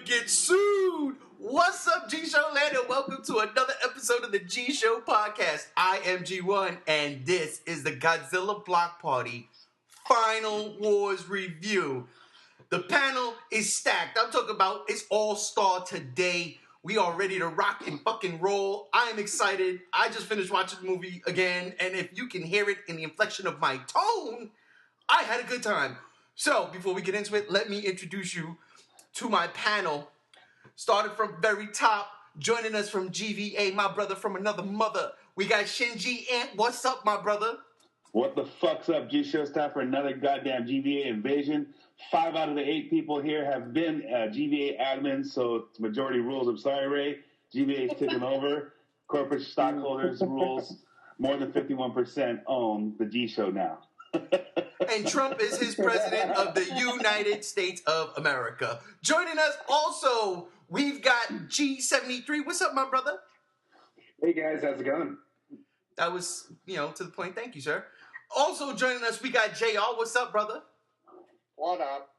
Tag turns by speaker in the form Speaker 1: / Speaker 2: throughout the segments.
Speaker 1: get sued. What's up, G-Show land, and welcome to another episode of the G-Show podcast. I am G1, and this is the Godzilla Block Party Final Wars review. The panel is stacked. I'm talking about it's all-star today. We are ready to rock and fucking roll. I am excited. I just finished watching the movie again, and if you can hear it in the inflection of my tone, I had a good time. So, before we get into it, let me introduce you to my panel. Started from very top, joining us from GVA, my brother from another mother. We got Shinji Ant. What's up, my brother?
Speaker 2: What the fuck's up, G-Show? It's time for another goddamn GVA invasion. 5 out of the 8 people here have been GVA admins, so it's majority rules. I'm sorry, Ray. GVA is taking over. Corporate stockholders rules. More than 51% own the G-Show now.
Speaker 1: And Trump is his president of the United States of America. Joining us also, we've got G73. What's up, my brother?
Speaker 3: Hey, guys. How's it going?
Speaker 1: That was, to the point. Thank you, sir. Also joining us, we got JR. What's up, brother?
Speaker 4: What up?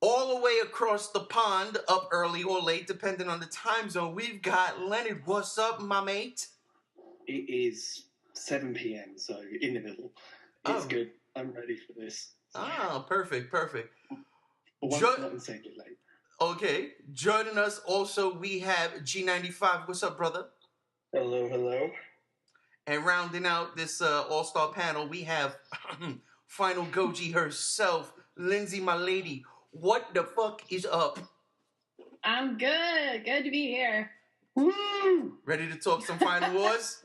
Speaker 1: All the way across the pond, up early or late, depending on the time zone, we've got Leonard. What's up, my mate?
Speaker 5: It is 7 p.m., so in the middle. It's good. I'm ready for this.
Speaker 1: Ah, perfect.
Speaker 5: But once not insanely late.
Speaker 1: Okay. Joining us also, we have G95. What's up, brother?
Speaker 4: Hello.
Speaker 1: And rounding out this all-star panel, we have Final Goji herself, Lindsay, my lady. What the fuck is up?
Speaker 6: I'm good. Good to be here.
Speaker 1: Woo! Ready to talk some Final Wars?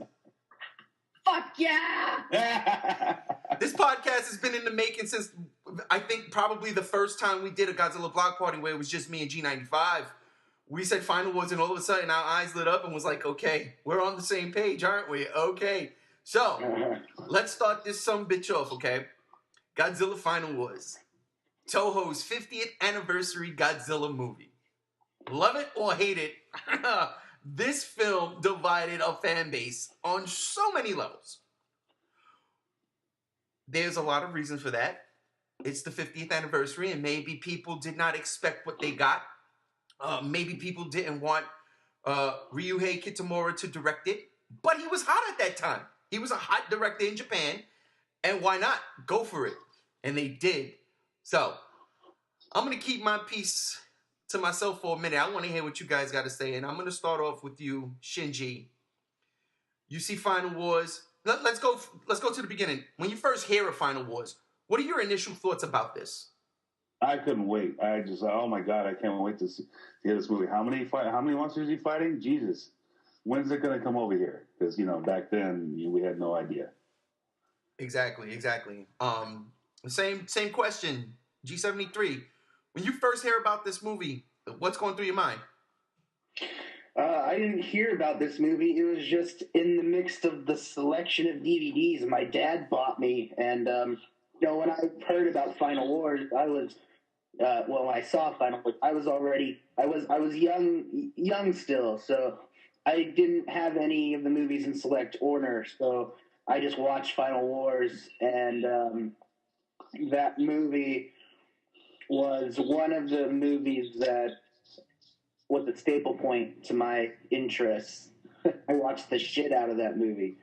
Speaker 6: Fuck yeah!
Speaker 1: This podcast has been in the making since, I think, probably the first time we did a Godzilla Block Party where it was just me and G95. We said Final Wars, and all of a sudden our eyes lit up and was like, okay, we're on the same page, aren't we? Okay. So, let's start this sumbitch off, okay? Godzilla Final Wars. Toho's 50th anniversary Godzilla movie. Love it or hate it, this film divided a fan base on so many levels. There's a lot of reasons for that. It's the 50th anniversary, and maybe people did not expect what they got. Maybe people didn't want Ryuhei Kitamura to direct it, but he was hot at that time. He was a hot director in Japan, and why not? Go for it. And they did. So, I'm going to keep my piece to myself for a minute. I want to hear what you guys got to say, and I'm going to start off with you, Shinji. You see Final Wars. Let's go to the beginning. When you first hear of Final Wars, what are your initial thoughts about this?
Speaker 2: I couldn't wait. I just, oh my God, I can't wait to hear this movie. How many monsters is he fighting? Jesus. When's it going to come over here? Because, back then, we had no idea.
Speaker 1: Exactly. Same question, G73. When you first hear about this movie, what's going through your mind?
Speaker 3: I didn't hear about this movie. It was just in the mix of the selection of DVDs my dad bought me. And, when I heard about Final Wars, I was, when I saw Final Wars, I was young still. So I didn't have any of the movies in select order. So I just watched Final Wars, and that movie was one of the movies that was a staple point to my interests. I watched the shit out of that movie.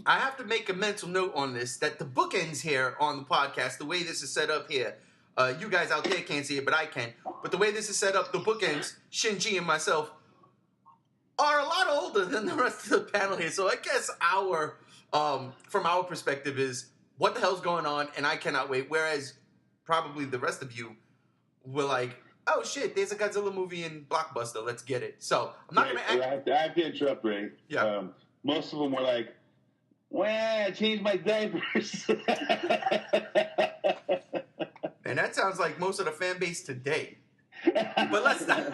Speaker 1: I have to make a mental note on this, that the bookends here on the podcast, the way this is set up here, you guys out there can't see it, but I can. But the way this is set up, the bookends, Shinji and myself, are a lot older than the rest of the panel here. So I guess from our perspective is, what the hell's going on? And I cannot wait. Whereas probably the rest of you were like, oh shit, there's a Godzilla movie in Blockbuster. Let's get it. So I'm not going
Speaker 2: to... I have to interrupt, Ray.
Speaker 1: Yeah.
Speaker 2: Most of them were like, well, I changed my diapers.
Speaker 1: And that sounds like most of the fan base today. But let's not.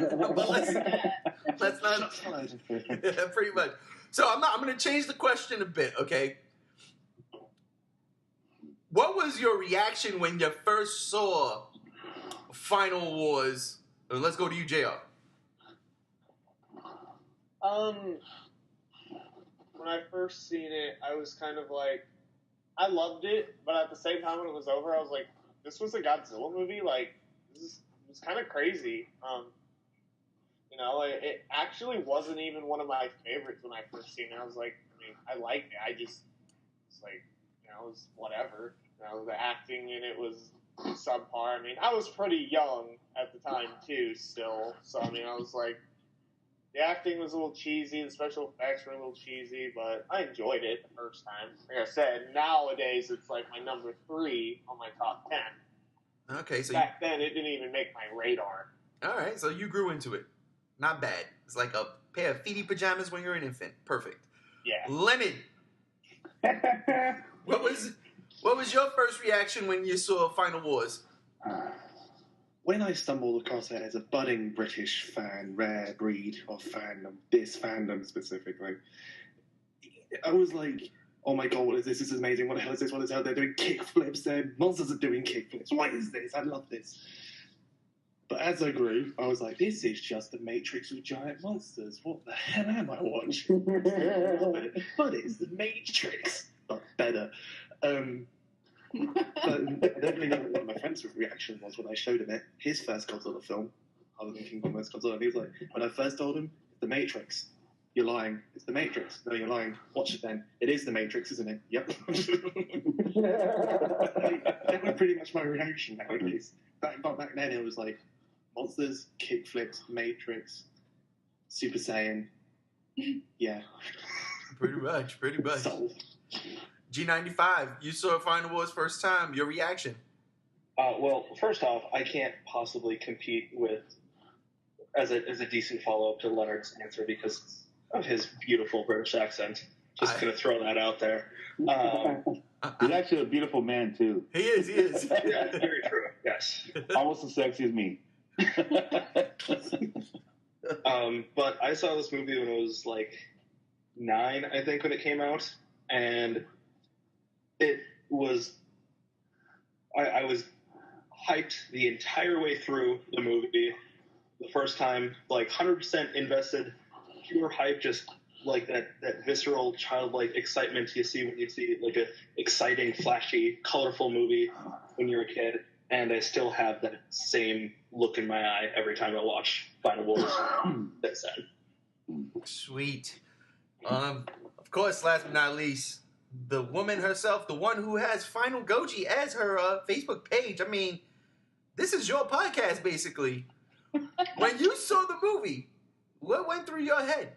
Speaker 1: Pretty much. So I'm going to change the question a bit, okay? What was your reaction when you first saw Final Wars? Let's go to you, JR.
Speaker 4: When I first seen it, I was kind of like, I loved it, but at the same time when it was over, I was like, this was a Godzilla movie? Like, this is was kind of crazy. It actually wasn't even one of my favorites when I first seen it. I was like, I liked it. I just, it's like, it was whatever. The acting in it was subpar. I was pretty young at the time too, still. So I was like, the acting was a little cheesy, the special effects were a little cheesy, but I enjoyed it the first time. Like I said, nowadays it's like my number 3 on my top 10.
Speaker 1: Okay, so
Speaker 4: back then it didn't even make my radar.
Speaker 1: All right, so you grew into it. Not bad. It's like a pair of feety pajamas when you're an infant. Perfect.
Speaker 4: Yeah.
Speaker 1: Leonard, what was your first reaction when you saw Final Wars?
Speaker 5: When I stumbled across it as a budding British fan, rare breed of fandom, this fandom specifically, I was like, oh my god, what is this? This is amazing. What the hell is this? What is hell? They're doing kickflips. Their monsters are doing kickflips. What is this? I love this. But as I grew, I was like, this is just the Matrix with giant monsters. What the hell am I watching? But it's the Matrix, but better. But I don't really know what my friend's reaction was when I showed him his first Godzilla film, other than King Kong vs. Godzilla. And he was like, when I first told him, it's the Matrix. You're lying. It's the Matrix. No, you're lying. Watch it then. It is the Matrix, isn't it? Yep. That was pretty much my reaction nowadays. Back then, it was like, monsters, kickflips, Matrix, Super Saiyan. Yeah.
Speaker 1: Pretty much.
Speaker 5: Sold.
Speaker 1: G95, you saw Final Wars first time. Your reaction?
Speaker 7: Well, first off, I can't possibly compete with as a decent follow-up to Leonard's answer because of his beautiful British accent. Just going to throw that out there.
Speaker 2: He's actually a beautiful man, too.
Speaker 1: He is.
Speaker 7: Yeah, very true, yes.
Speaker 2: Almost as sexy as me.
Speaker 7: But I saw this movie when I was like 9, I think, when it came out. And it was... I was hyped the entire way through the movie. The first time, like 100% invested, pure hype, just like that visceral, childlike excitement you see when you see like a exciting, flashy, colorful movie when you're a kid. And I still have that same look in my eye every time I watch Final Wars. That's sad.
Speaker 1: Sweet. Of course, last but not least, the woman herself, the one who has Final Goji as her Facebook page. I mean, this is your podcast, basically. When you saw the movie, what went through your head?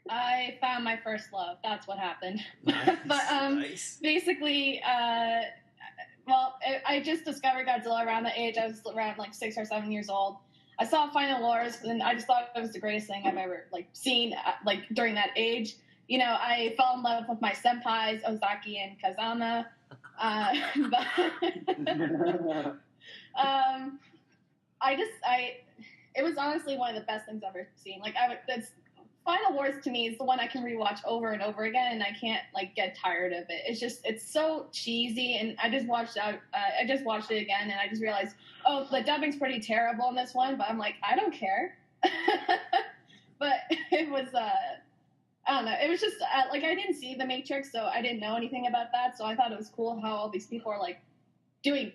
Speaker 6: I found my first love. That's what happened.
Speaker 1: Nice,
Speaker 6: But
Speaker 1: nice.
Speaker 6: basically, I just discovered Godzilla around the age. I was around like 6 or 7 years old. I saw Final Wars, and I just thought it was the greatest thing I've ever seen during that age. You know, I fell in love with my senpais, Ozaki and Kazama. It was honestly one of the best things I've ever seen. Final Wars to me is the one I can rewatch over and over again, and I can't get tired of it. It's so cheesy, and I just watched it again, and I just realized, oh, the dubbing's pretty terrible in this one, but I'm like, I don't care. But it was I don't know. It was just I didn't see The Matrix, so I didn't know anything about that. So I thought it was cool how all these people are doing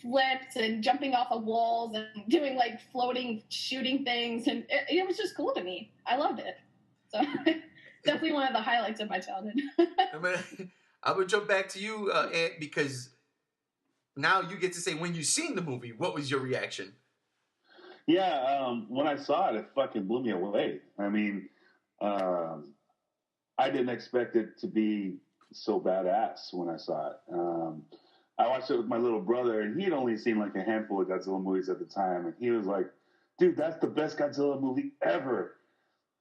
Speaker 6: flips and jumping off of walls and doing floating shooting things, and it was just cool to me. I loved it. So definitely one of the highlights of my childhood.
Speaker 1: I would jump back to you, Ant, because now you get to say when you seen the movie, what was your reaction?
Speaker 2: Yeah, when I saw it fucking blew me away. I mean, I didn't expect it to be so badass when I saw it. I watched it with my little brother, and he had only seen a handful of Godzilla movies at the time, and he was like, dude, that's the best Godzilla movie ever.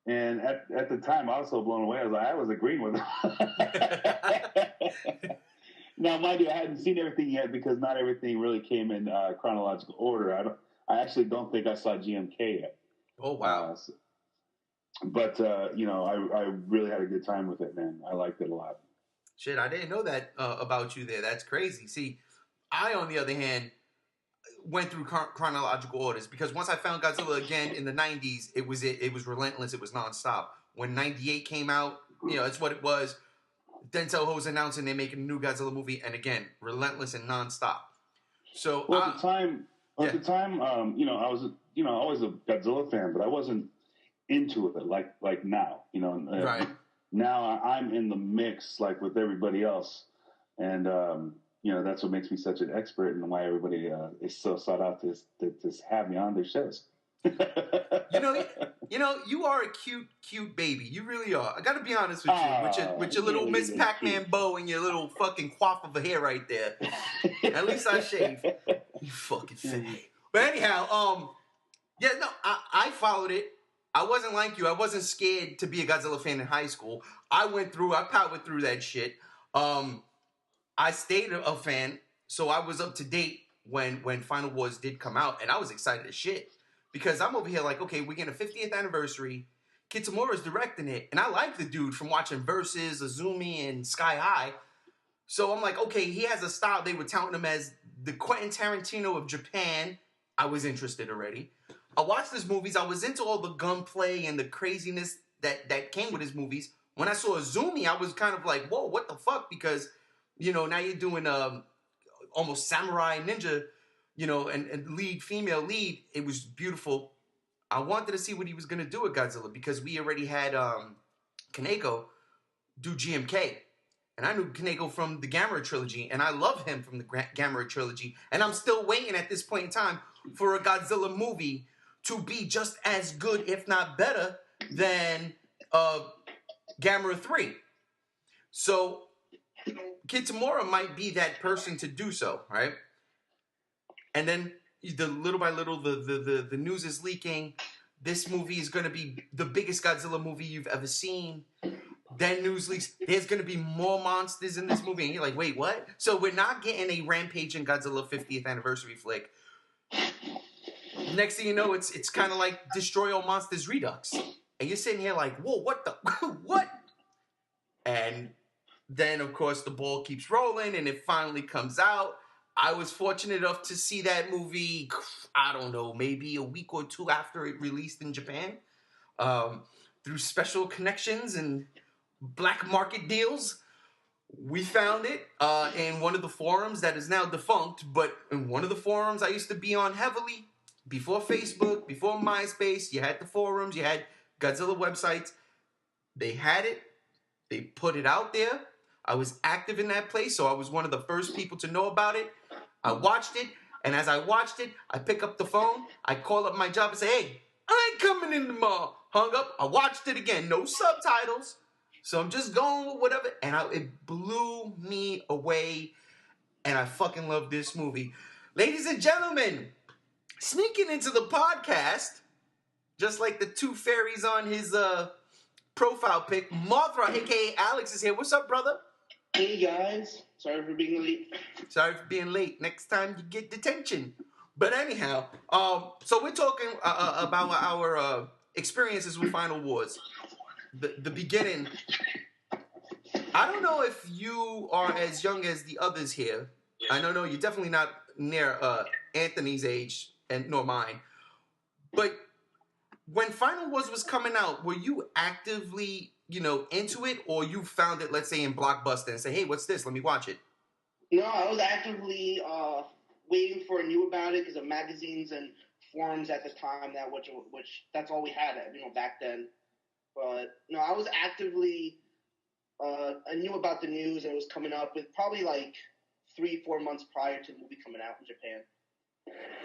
Speaker 2: And at the time, I was so blown away. I was agreeing with him. Now, mind you, I hadn't seen everything yet because not everything really came in chronological order. I actually don't think I saw GMK yet.
Speaker 1: Oh, wow.
Speaker 2: But I really had a good time with it, man. I liked it a lot.
Speaker 1: Shit, I didn't know that about you there. That's crazy. See, I, on the other hand, went through chronological orders because once I found Godzilla again in the 90s, it was relentless. It was nonstop. When 98 came out, it's what it was. Denzel Ho's announcing they're making a new Godzilla movie, and again, relentless and nonstop. So,
Speaker 2: well, at the time, Well, at the time, I was, always a Godzilla fan, but I wasn't into it like now.
Speaker 1: Right.
Speaker 2: Now I'm in the mix like with everybody else, and that's what makes me such an expert, and why everybody is so sought out to have me on their shows.
Speaker 1: You are a cute baby. You really are. I gotta be honest with you. With your little Miss Pac-Man bow and your little fucking coif of a hair right there. At least I shave. You fucking fat. But anyhow, I followed it. I wasn't like you. I wasn't scared to be a Godzilla fan in high school. I powered through that shit. I stayed a fan, so I was up to date when Final Wars did come out, and I was excited as shit. Because I'm over here like, okay, we're getting a 50th anniversary. Kitamura's directing it. And I like the dude from watching Versus, Azumi, and Sky High. So I'm like, okay, he has a style. They were touting him as the Quentin Tarantino of Japan. I was interested already. I watched his movies. I was into all the gunplay and the craziness that came with his movies. When I saw Azumi, I was kind of like, whoa, what the fuck? Because, now you're doing almost samurai ninja, and female lead. It was beautiful. I wanted to see what he was going to do with Godzilla because we already had Kaneko do GMK. And I knew Kaneko from the Gamera trilogy, and I love him from the Gamera trilogy. And I'm still waiting at this point in time for a Godzilla movie to be just as good, if not better, than Gamera 3. So Kitamura might be that person to do so, right? And then little by little, the news is leaking. This movie is going to be the biggest Godzilla movie you've ever seen. Then news leaks, there's going to be more monsters in this movie. And you're like, wait, what? So we're not getting a Rampage and Godzilla 50th anniversary flick. Next thing you know, it's kind of like Destroy All Monsters Redux. And you're sitting here like, whoa, what the, what? And then, of course, the ball keeps rolling and it finally comes out. I was fortunate enough to see that movie, I don't know, maybe a week or two after it released in Japan. Through special connections and black market deals. We found it in one of the forums that is now defunct, but in one of the forums I used to be on heavily, before Facebook, before MySpace, you had the forums, you had Godzilla websites. They had it. They put it out there. I was active in that place, so I was one of the first people to know about it. I watched it, and as I watched it, I pick up the phone, I call up my job and say, hey, I ain't coming in tomorrow. Hung up, I watched it again, no subtitles. So I'm just going with whatever, and it blew me away, and I fucking love this movie. Ladies and gentlemen, sneaking into the podcast, just like the two fairies on his profile pic, Mothra, a.k.a. Alex, is here. What's up, brother?
Speaker 3: Hey, guys. Sorry for being late.
Speaker 1: Sorry for being late. Next time you get detention. But anyhow, so we're talking about our experiences with Final Wars. The beginning. I don't know if you are as young as the others here. I don't know. You're definitely not near Anthony's age and nor mine. But when Final Wars was coming out, were you actively, into it, or you found it, let's say, in Blockbuster and say, hey, what's this? Let me watch it.
Speaker 3: No, I was actively waiting for a new about it because of magazines and forums at the time which that's all we had back then. But no, I was actively I knew about the news and it was coming up with probably like 3-4 months prior to the movie coming out in Japan.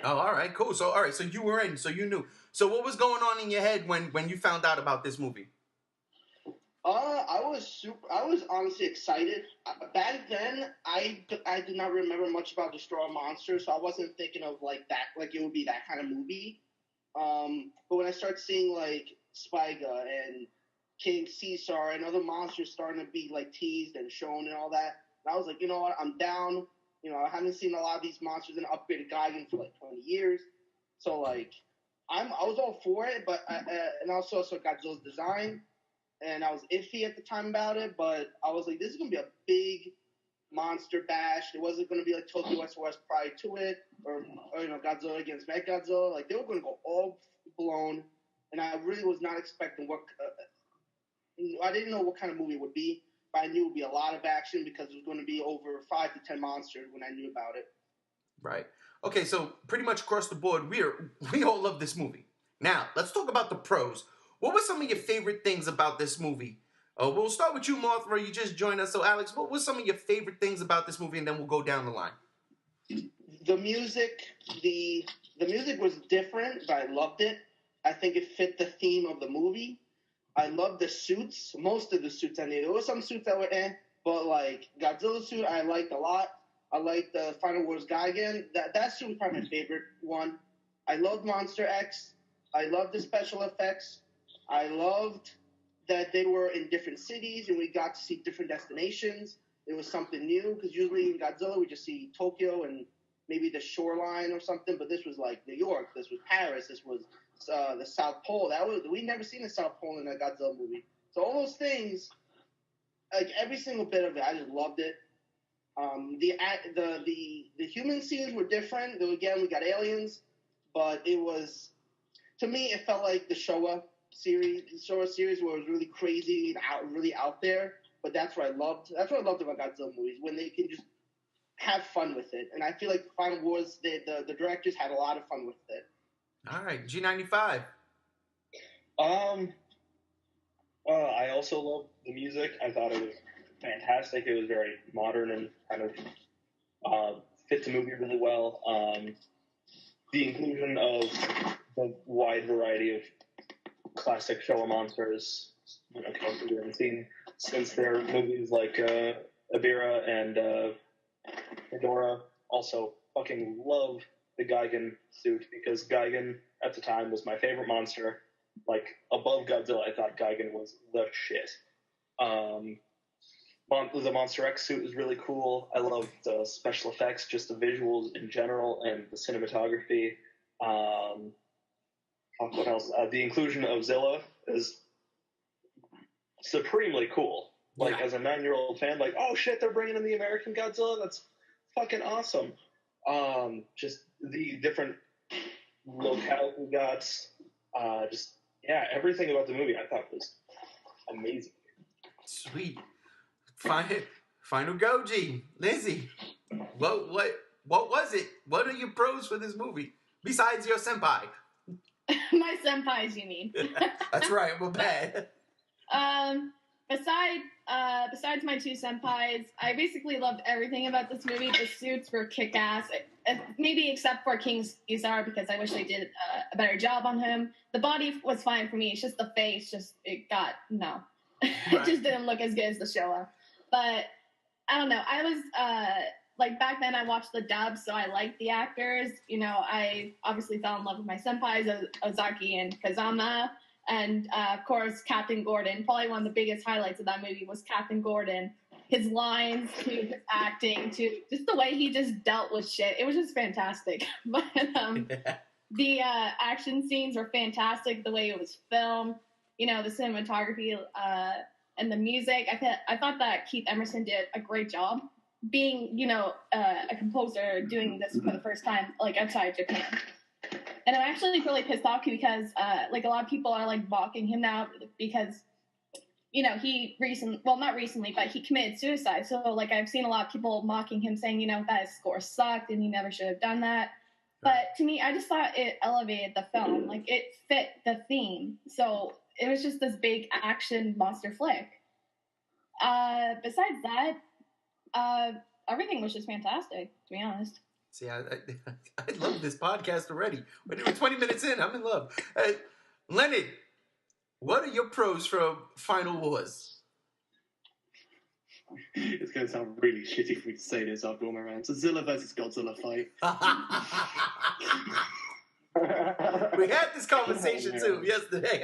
Speaker 1: Oh, all right, cool. So, all right, so you were in, so you knew. So, what was going on in your head when you found out about this movie?
Speaker 3: I was honestly excited. Back then, I did not remember much about Destroy Monsters, so I wasn't thinking of like that, like it would be that kind of movie. But when I start seeing like Spiga and King Caesar and other monsters starting to be like teased and shown and all that, and I was like, you know what, I'm down. I haven't seen a lot of these monsters in upgraded Gaigan for like 20 years, so like I was all for it. But and also Godzilla's design. And I was iffy at the time about it, but I was like, this is going to be a big monster bash. It wasn't going to be like Tokyo SOS prior to it, or Godzilla against Mechagodzilla. Like, they were going to go all blown, and I really was not expecting I didn't know what kind of movie it would be, but I knew it would be a lot of action because it was going to be over 5 to 10 monsters when I knew about it.
Speaker 1: Right. Okay, so pretty much across the board, we all love this movie. Now, let's talk about the pros. What were some of your favorite things about this movie? We'll start with you, Martha. You just joined us. So, Alex, what were some of your favorite things about this movie? And then we'll go down the line.
Speaker 8: The music, the music was different, but I loved it. I think it fit the theme of the movie. I loved the suits. Most of the suits I knew. There were some suits that were but like Godzilla's suit, I liked a lot. I liked the Final Wars Gigan. That suit was probably my favorite one. I loved Monster X. I loved the special effects. I loved that they were in different cities and we got to see different destinations. It was something new because usually in Godzilla we just see Tokyo and maybe the shoreline or something, but this was like New York. This was Paris. This was the South Pole. We'd never seen the South Pole in a Godzilla movie. So all those things, like every single bit of it, I just loved it. The human scenes were different. Though again, we got aliens, but it was, to me, it felt like the Showa series. The Showa series where it was really crazy and really out there. But that's what I loved. That's what I loved about Godzilla movies, when they can just have fun with it. And I feel like Final Wars, the directors had a lot of fun with it.
Speaker 1: All right, G95.
Speaker 7: I also loved the music. I thought it was fantastic. It was very modern and kind of fit the movie really well. The inclusion of the wide variety of classic Showa monsters, characters we haven't seen since their movies like Ibira and Ghidorah. Also, fucking love the Gigan suit because Gigan at the time was my favorite monster. Like above Godzilla, I thought Gigan was the shit. The Monster X suit is really cool. I love the special effects, just the visuals in general, and the cinematography. What else? The inclusion of Zilla is supremely cool. Like, as a 9-year-old fan, like, oh shit, they're bringing in the American Godzilla? That's fucking awesome. Just the different locales we got. Everything about the movie I thought was amazing.
Speaker 1: Sweet. Final Goji. Lizzie, what was it? What are your pros for this movie? Besides your senpai.
Speaker 6: My senpais, you mean?
Speaker 1: That's right, we're bad.
Speaker 6: Besides my two senpais, I basically loved everything about this movie. The suits were kick-ass, maybe except for King Caesar, because I wish they did a better job on him. The body was fine for me. It's just the face, it just didn't look as good as the Showa. But I don't know. I was back then I watched the dub, so I liked the actors. I obviously fell in love with my senpais, Ozaki and Kazama. And, of course, Captain Gordon. Probably one of the biggest highlights of that movie was Captain Gordon. His lines, to his acting, to just the way he just dealt with shit. It was just fantastic. But the action scenes were fantastic. The way it was filmed, the cinematography and the music. I thought that Keith Emerson did a great job being, a composer doing this for the first time, outside Japan. And I'm actually really pissed off because, a lot of people are, mocking him now because, he not recently, but he committed suicide. So, I've seen a lot of people mocking him saying, that his score sucked and he never should have done that. But to me, I just thought it elevated the film. It fit the theme. So it was just this big action monster flick. Besides that, everything was just fantastic, to be honest.
Speaker 1: See, I love this podcast already. We're 20 minutes in. I'm in love. Leonard, what are your pros from Final Wars?
Speaker 5: It's going to sound really shitty for me to say this after all my rounds. It's a Zilla versus Godzilla fight.
Speaker 1: We had this conversation too yesterday.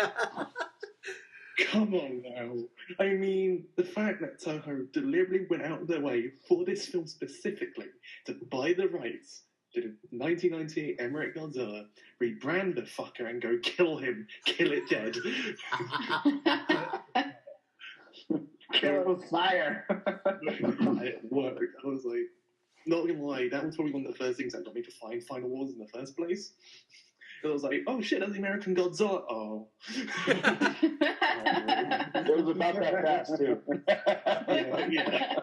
Speaker 5: Come on now. I mean, the fact that Toho deliberately went out of their way for this film specifically to buy the rights to the 1998 Emmerich Godzilla, rebrand the fucker and go kill him, kill it dead.
Speaker 3: Kill fire.
Speaker 5: It worked. I was like, not gonna lie, that was probably one of the first things that got me to find Final Wars in the first place. I was like, oh shit, that's the American Godzilla. Oh.
Speaker 2: It was about that fast, too.
Speaker 5: Yeah.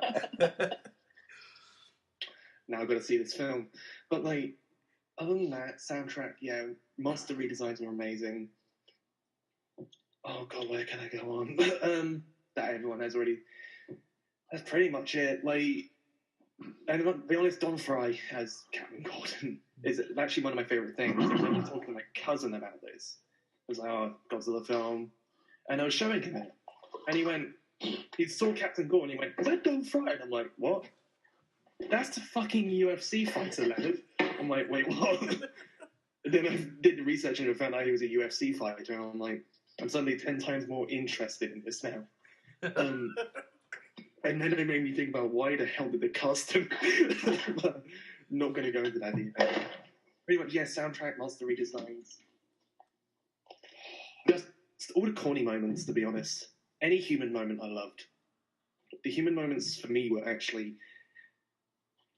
Speaker 5: now I've got to see this film. But like, other than that, soundtrack, yeah, monster redesigns were amazing. Oh god, where can I go on? That everyone has already. That's pretty much it. Like, and to be honest, Don Fry as Captain Gordon is actually one of my favorite things. I remember talking to my cousin about this. I was like, "Oh, Godzilla film," and I was showing him it, and he saw Captain Gordon. He went, "Is that Don Fry?" And I'm like, "What? That's the fucking UFC fighter, Leonard." I'm like, "Wait, what?" And then I did the research and I found out he was a UFC fighter, and I'm like, I'm suddenly 10 times more interested in this now. And then it made me think about why the hell did they cast him? Not going to go into that either. Pretty much, yeah, soundtrack, monster redesigns. Just all the corny moments, to be honest. Any human moment I loved. The human moments for me were actually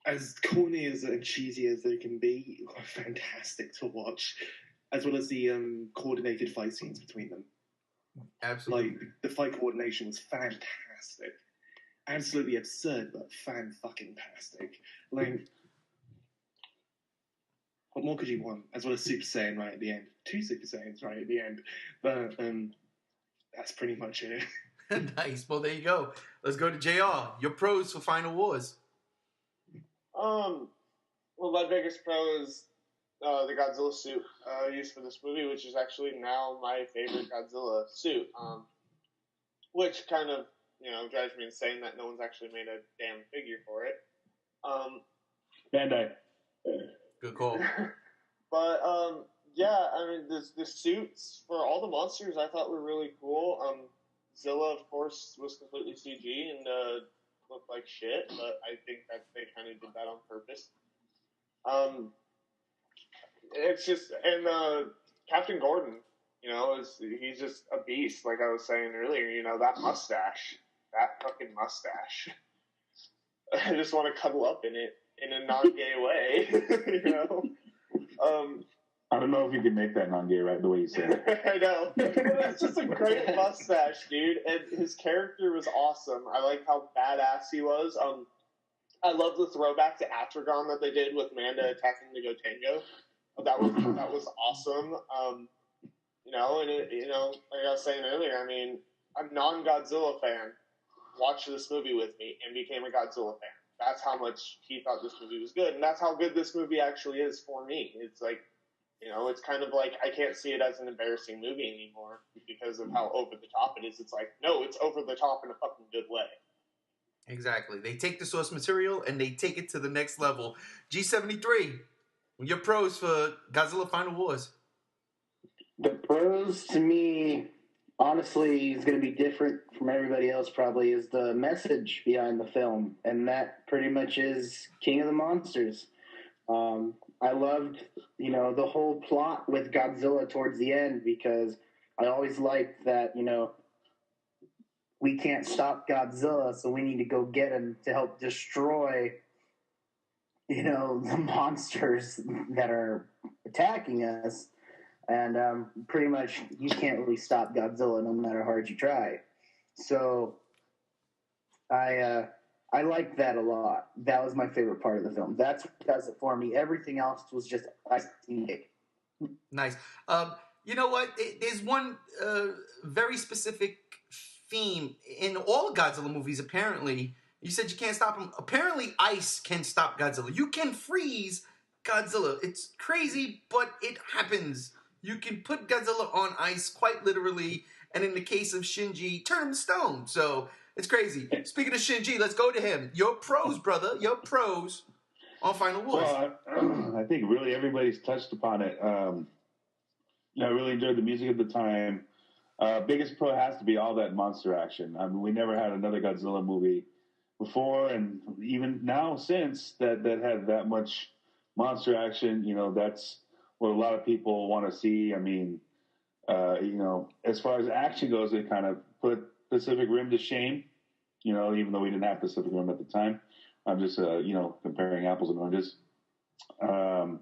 Speaker 5: as corny and cheesy as they can be, were fantastic to watch, as well as the coordinated fight scenes between them.
Speaker 1: Absolutely.
Speaker 5: Like, the fight coordination was fantastic. Absolutely absurd, but fan-fucking-tastic. Like, what more could you want? As well as Super Saiyan right at the end. 2 Super Saiyans right at the end. But that's pretty much it.
Speaker 1: Nice. Well, there you go. Let's go to JR. Your pros for Final Wars.
Speaker 4: Well, my biggest pro is the Godzilla suit used for this movie, which is actually now my favorite Godzilla suit. Which kind of, drives me insane that no one's actually made a damn figure for it.
Speaker 2: Bandai.
Speaker 1: Good call.
Speaker 4: But, yeah, I mean, the suits for all the monsters I thought were really cool. Zilla, of course, was completely CG and looked like shit, but I think that they kind of did that on purpose. It's just, and Captain Gordon, he's just a beast, like I was saying earlier, that mustache, that fucking mustache. I just want to cuddle up in it in a non-gay way,
Speaker 2: I don't know if you can make that non-gay right the way you say it.
Speaker 4: I know. But it's just a great mustache, dude. And his character was awesome. I like how badass he was. I love the throwback to Atragon that they did with Manda attacking the Gotengo. That was awesome. And like I was saying earlier, I mean, a non-Godzilla fan watched this movie with me and became a Godzilla fan. That's how much he thought this movie was good, and that's how good this movie actually is for me. It's like, it's kind of like I can't see it as an embarrassing movie anymore because of how over the top it is. It's like, no, it's over the top in a fucking good way.
Speaker 1: Exactly. They take the source material and they take it to the next level. G73, your pros for Godzilla Final Wars.
Speaker 3: The pros to me, honestly, is going to be different from everybody else probably, is the message behind the film. And that pretty much is King of the Monsters. I loved, the whole plot with Godzilla towards the end because I always liked that, we can't stop Godzilla, so we need to go get him to help destroy, the monsters that are attacking us. And pretty much you can't really stop Godzilla no matter how hard you try. So I liked that a lot. That was my favorite part of the film. That's what does it for me. Everything else was just icing cake.
Speaker 1: Nice. You know what? There's one very specific theme in all Godzilla movies, apparently. You said you can't stop him. Apparently, ice can stop Godzilla. You can freeze Godzilla. It's crazy, but it happens. You can put Godzilla on ice quite literally, and in the case of Shinji, turn him to stone. So it's crazy. Speaking of Shinji, let's go to him. Your pros, brother. Your pros on Final Wars.
Speaker 2: Well, I think really everybody's touched upon it. I really enjoyed the music at the time. Biggest pro has to be all that monster action. I mean, we never had another Godzilla movie before, and even now since that had that much monster action. That's what a lot of people want to see. I mean, as far as action goes, it kind of put Pacific Rim to shame. Even though we didn't have Pacific Rim at the time. I'm just comparing apples and oranges. The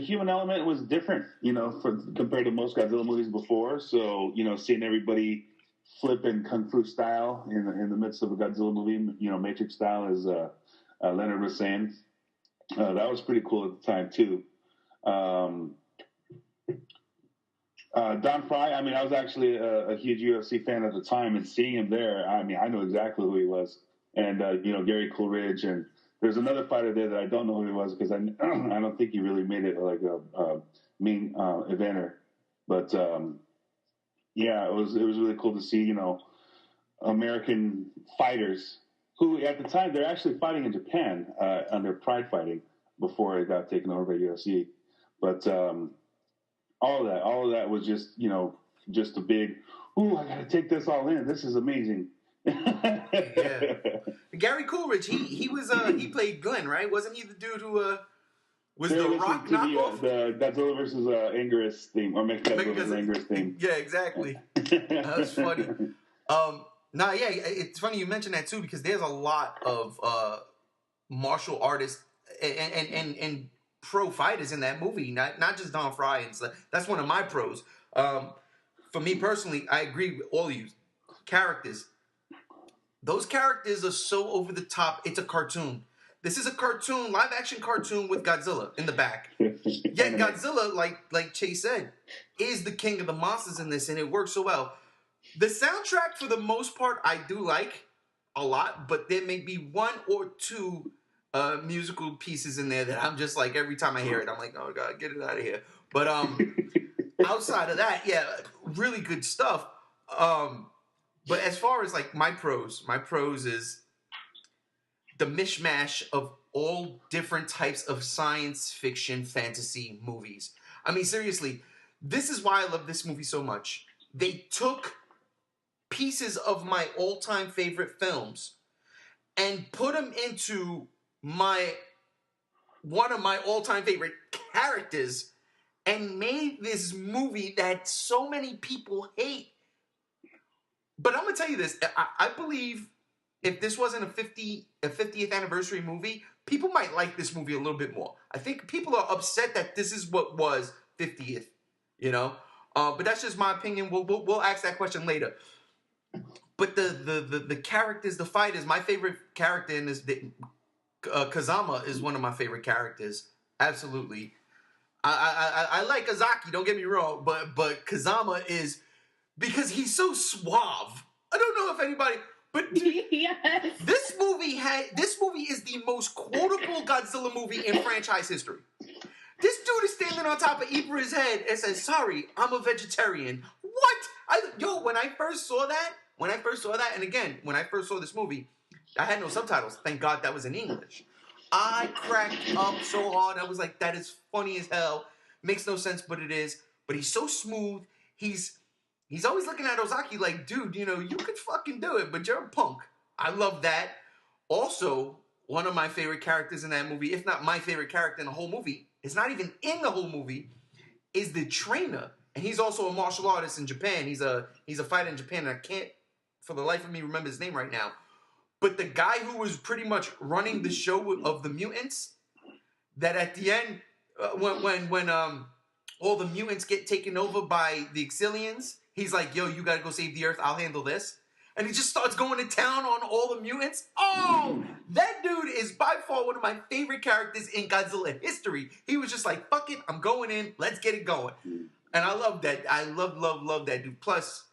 Speaker 2: human element was different, compared to most Godzilla movies before. So, seeing everybody flippant kung fu style in the midst of a Godzilla movie. Matrix style, as Leonard was saying. That was pretty cool at the time too. Don Fry. I mean, I was actually a huge UFC fan at the time, and seeing him there, I mean, I know exactly who he was. And Gary Coolidge, and there's another fighter there that I don't know who he was because I don't think he really made it like a main eventer. But yeah, it was really cool to see American fighters who at the time they're actually fighting in Japan under Pride Fighting before it got taken over by UFC. But all of that was just just a big, ooh, I gotta take this all in. This is amazing.
Speaker 1: Yeah. Gary Coolidge, he played Glenn, right? Wasn't he the dude who was the Rock knockoff?
Speaker 2: The Godzilla versus Anguirus theme, or Mechagodzilla versus Anguirus theme.
Speaker 1: Yeah, exactly. That was funny. It's funny you mentioned that too, because there's a lot of martial artists and pro fighters in that movie. Not just Don Fry and stuff. That's one of my pros. For me personally, I agree with all of you. Characters. Those characters are so over the top. It's a cartoon. This is a cartoon, live action cartoon with Godzilla in the back. Yet Godzilla, like Chase said, is the king of the monsters in this, and it works so well. The soundtrack, for the most part, I do like a lot, but there may be one or two musical pieces in there that I'm just like, every time I hear it, I'm like, oh God, get it out of here. But outside of that, yeah, really good stuff. But as far as like my pros is the mishmash of all different types of science fiction fantasy movies. I mean, seriously, this is why I love this movie so much. They took pieces of my all-time favorite films and put them into one of my all-time favorite characters and made this movie that so many people hate. But I'm going to tell you this. I believe if this wasn't a 50th anniversary movie, people might like this movie a little bit more. I think people are upset that this is what was 50th, But that's just my opinion. We'll ask that question later. But the characters, the fighters, my favorite character in this, Kazama is one of my favorite characters. Absolutely. I like Azaki, don't get me wrong, but Kazama is... because he's so suave. I don't know if anybody, but
Speaker 6: yes.
Speaker 1: This movie is the most quotable Godzilla movie in franchise history. This dude is standing on top of Ibra's head and says, "Sorry, I'm a vegetarian." What? When I first saw that, and again, when I first saw this movie, I had no subtitles. Thank God that was in English. I cracked up so hard. I was like, that is funny as hell. Makes no sense, but it is. But he's so smooth. He's always looking at Ozaki like, dude, you could fucking do it, but you're a punk. I love that. Also, one of my favorite characters in that movie, if not my favorite character in the whole movie, it's not even in the whole movie, is the trainer. And he's also a martial artist in Japan. He's a fighter in Japan, and I can't, for the life of me, remember his name right now. But the guy who was pretty much running the show of the mutants, that at the end, when all the mutants get taken over by the Exilians, he's like, yo, you gotta go save the Earth, I'll handle this. And he just starts going to town on all the mutants. Oh, that dude is by far one of my favorite characters in Godzilla history. He was just like, fuck it, I'm going in, let's get it going. And I love that. I love that dude. Plus,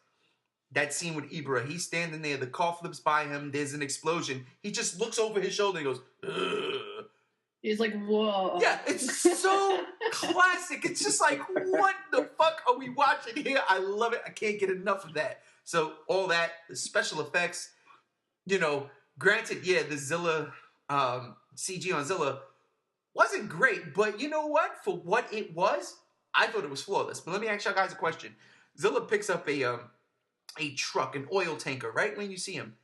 Speaker 1: that scene with Ibra, he's standing there, the car flips by him, there's an explosion. He just looks over his shoulder and goes, ugh.
Speaker 6: He's like, whoa.
Speaker 1: Yeah, it's so classic. It's just like, what the fuck are we watching here? I love it. I can't get enough of that. So all that, the special effects, granted, yeah, the Zilla, CG on Zilla wasn't great, but you know what? For what it was, I thought it was flawless. But let me ask y'all guys a question. Zilla picks up a truck, an oil tanker, right when you see him,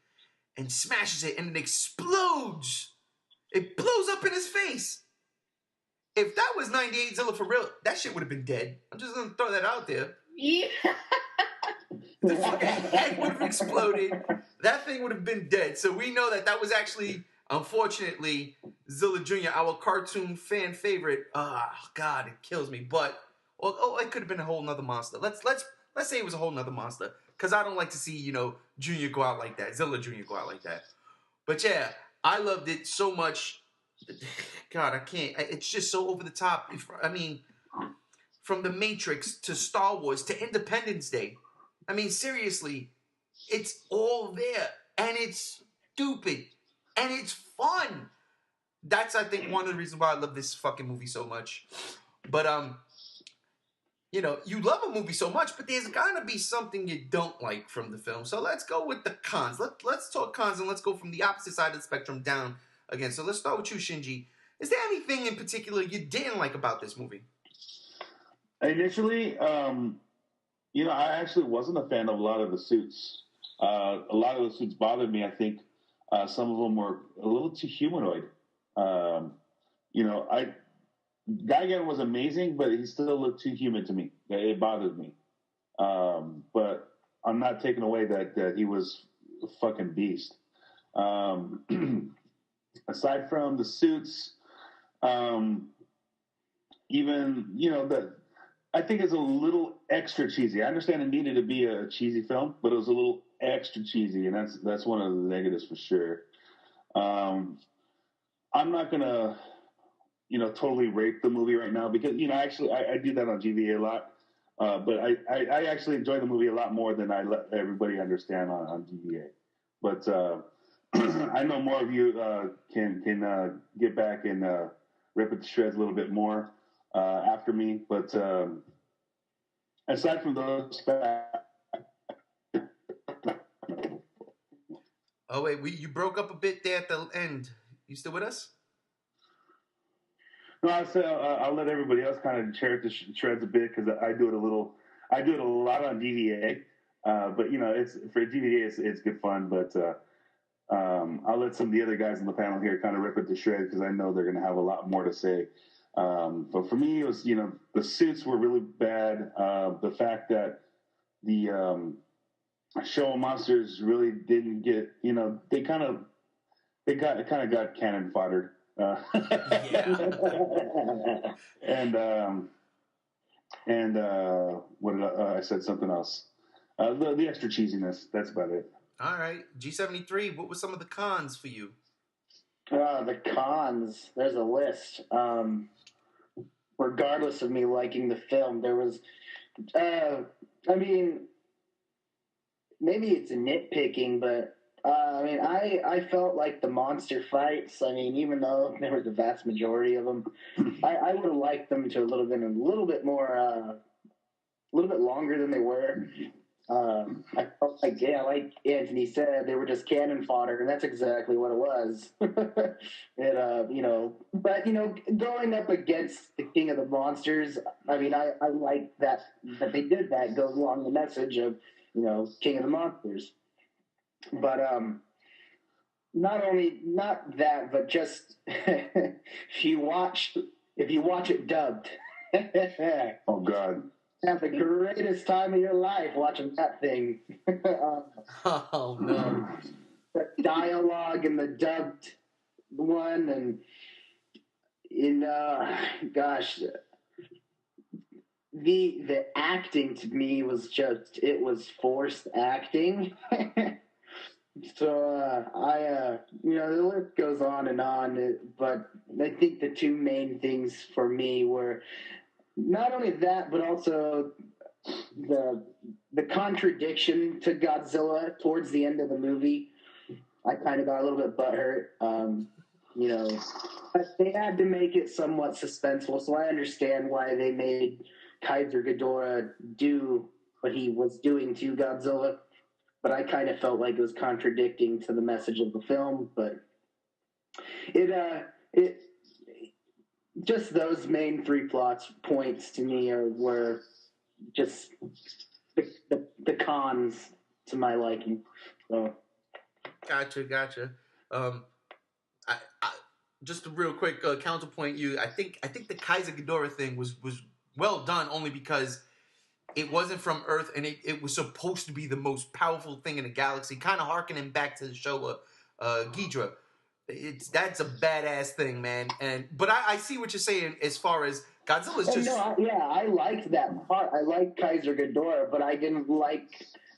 Speaker 1: and smashes it, and it explodes. It blows up in his face. If that was 98 Zilla for real, that shit would have been dead. I'm just going to throw that out there.
Speaker 6: Yeah.
Speaker 1: The fucking head would have exploded. That thing would have been dead. So we know that was actually, unfortunately, Zilla Jr., our cartoon fan favorite. Oh, God, it kills me. But, it could have been a whole nother monster. Let's say it was a whole nother monster. because I don't like to see, Junior go out like that, Zilla Junior go out like that. But yeah, I loved it so much. God, I can't. It's just so over the top. I mean, from The Matrix to Star Wars to Independence Day. I mean, seriously, it's all there. And it's stupid. And it's fun. That's, I think, one of the reasons why I love this fucking movie so much. But, you love a movie so much, but there's gotta be something you don't like from the film. So let's go with the cons. Let's talk cons, and let's go from the opposite side of the spectrum down again. So let's start with you, Shinji. Is there anything in particular you didn't like about this movie?
Speaker 2: Initially, I actually wasn't a fan of a lot of the suits. A lot of the suits bothered me. I think some of them were a little too humanoid. Guigan was amazing, but he still looked too human to me. It bothered me. But I'm not taking away that he was a fucking beast. Aside from the suits, I think it's a little extra cheesy. I understand it needed to be a cheesy film, but it was a little extra cheesy, and that's one of the negatives for sure. I'm not gonna, totally rate the movie right now because, actually I do that on GVA a lot, but I actually enjoy the movie a lot more than I let everybody understand on GVA. But I know more of you can get back and rip it to shreds a little bit more after me. But aside from those facts,
Speaker 1: oh wait, you broke up a bit there at the end. You still with us?
Speaker 2: No, I'll let everybody else kind of tear it to shreds a bit because I do it a lot on DVA. But it's for DVA, it's good fun. But I'll let some of the other guys on the panel here kind of rip it to shreds because I know they're going to have a lot more to say. But for me, it was the suits were really bad. The fact that the show of monsters really didn't get they kind of got cannon foddered.
Speaker 1: Yeah.
Speaker 2: and what did I said something else. The extra cheesiness. That's about it.
Speaker 1: All right, G73. What were some of the cons for you?
Speaker 3: The cons. There's a list. Regardless of me liking the film, there was. Maybe it's nitpicking, but I felt like the monster fights. Even though there was the vast majority of them, I would have liked them to a little bit more, a little bit longer than they were. I felt like, like Anthony said, they were just cannon fodder, and that's exactly what it was. But going up against the King of the Monsters, I like that they did that. Goes along the message of, King of the Monsters. But not that, but just if you watch it dubbed,
Speaker 2: oh God.
Speaker 3: Have the greatest time of your life watching that thing.
Speaker 1: Oh no!
Speaker 3: The dialogue in the dubbed one, and the acting to me was it was forced acting. So the list goes on and on, but I think the two main things for me were not only that, but also the contradiction to Godzilla towards the end of the movie. I kind of got a little bit butthurt. But they had to make it somewhat suspenseful, so I understand why they made Kaiser Ghidorah do what he was doing to Godzilla. But I kind of felt like it was contradicting to the message of the film. But it just those main three points to me were just the cons to my liking. So.
Speaker 1: Gotcha. I just a real quick counterpoint. I think the Kaiser Ghidorah thing was well done only because it wasn't from Earth and it was supposed to be the most powerful thing in the galaxy. Kind of harkening back to the show Ghidra. That's a badass thing, man. But I see what you're saying as far as Godzilla's just.
Speaker 3: I liked that part. I liked Kaiser Ghidorah, but I didn't like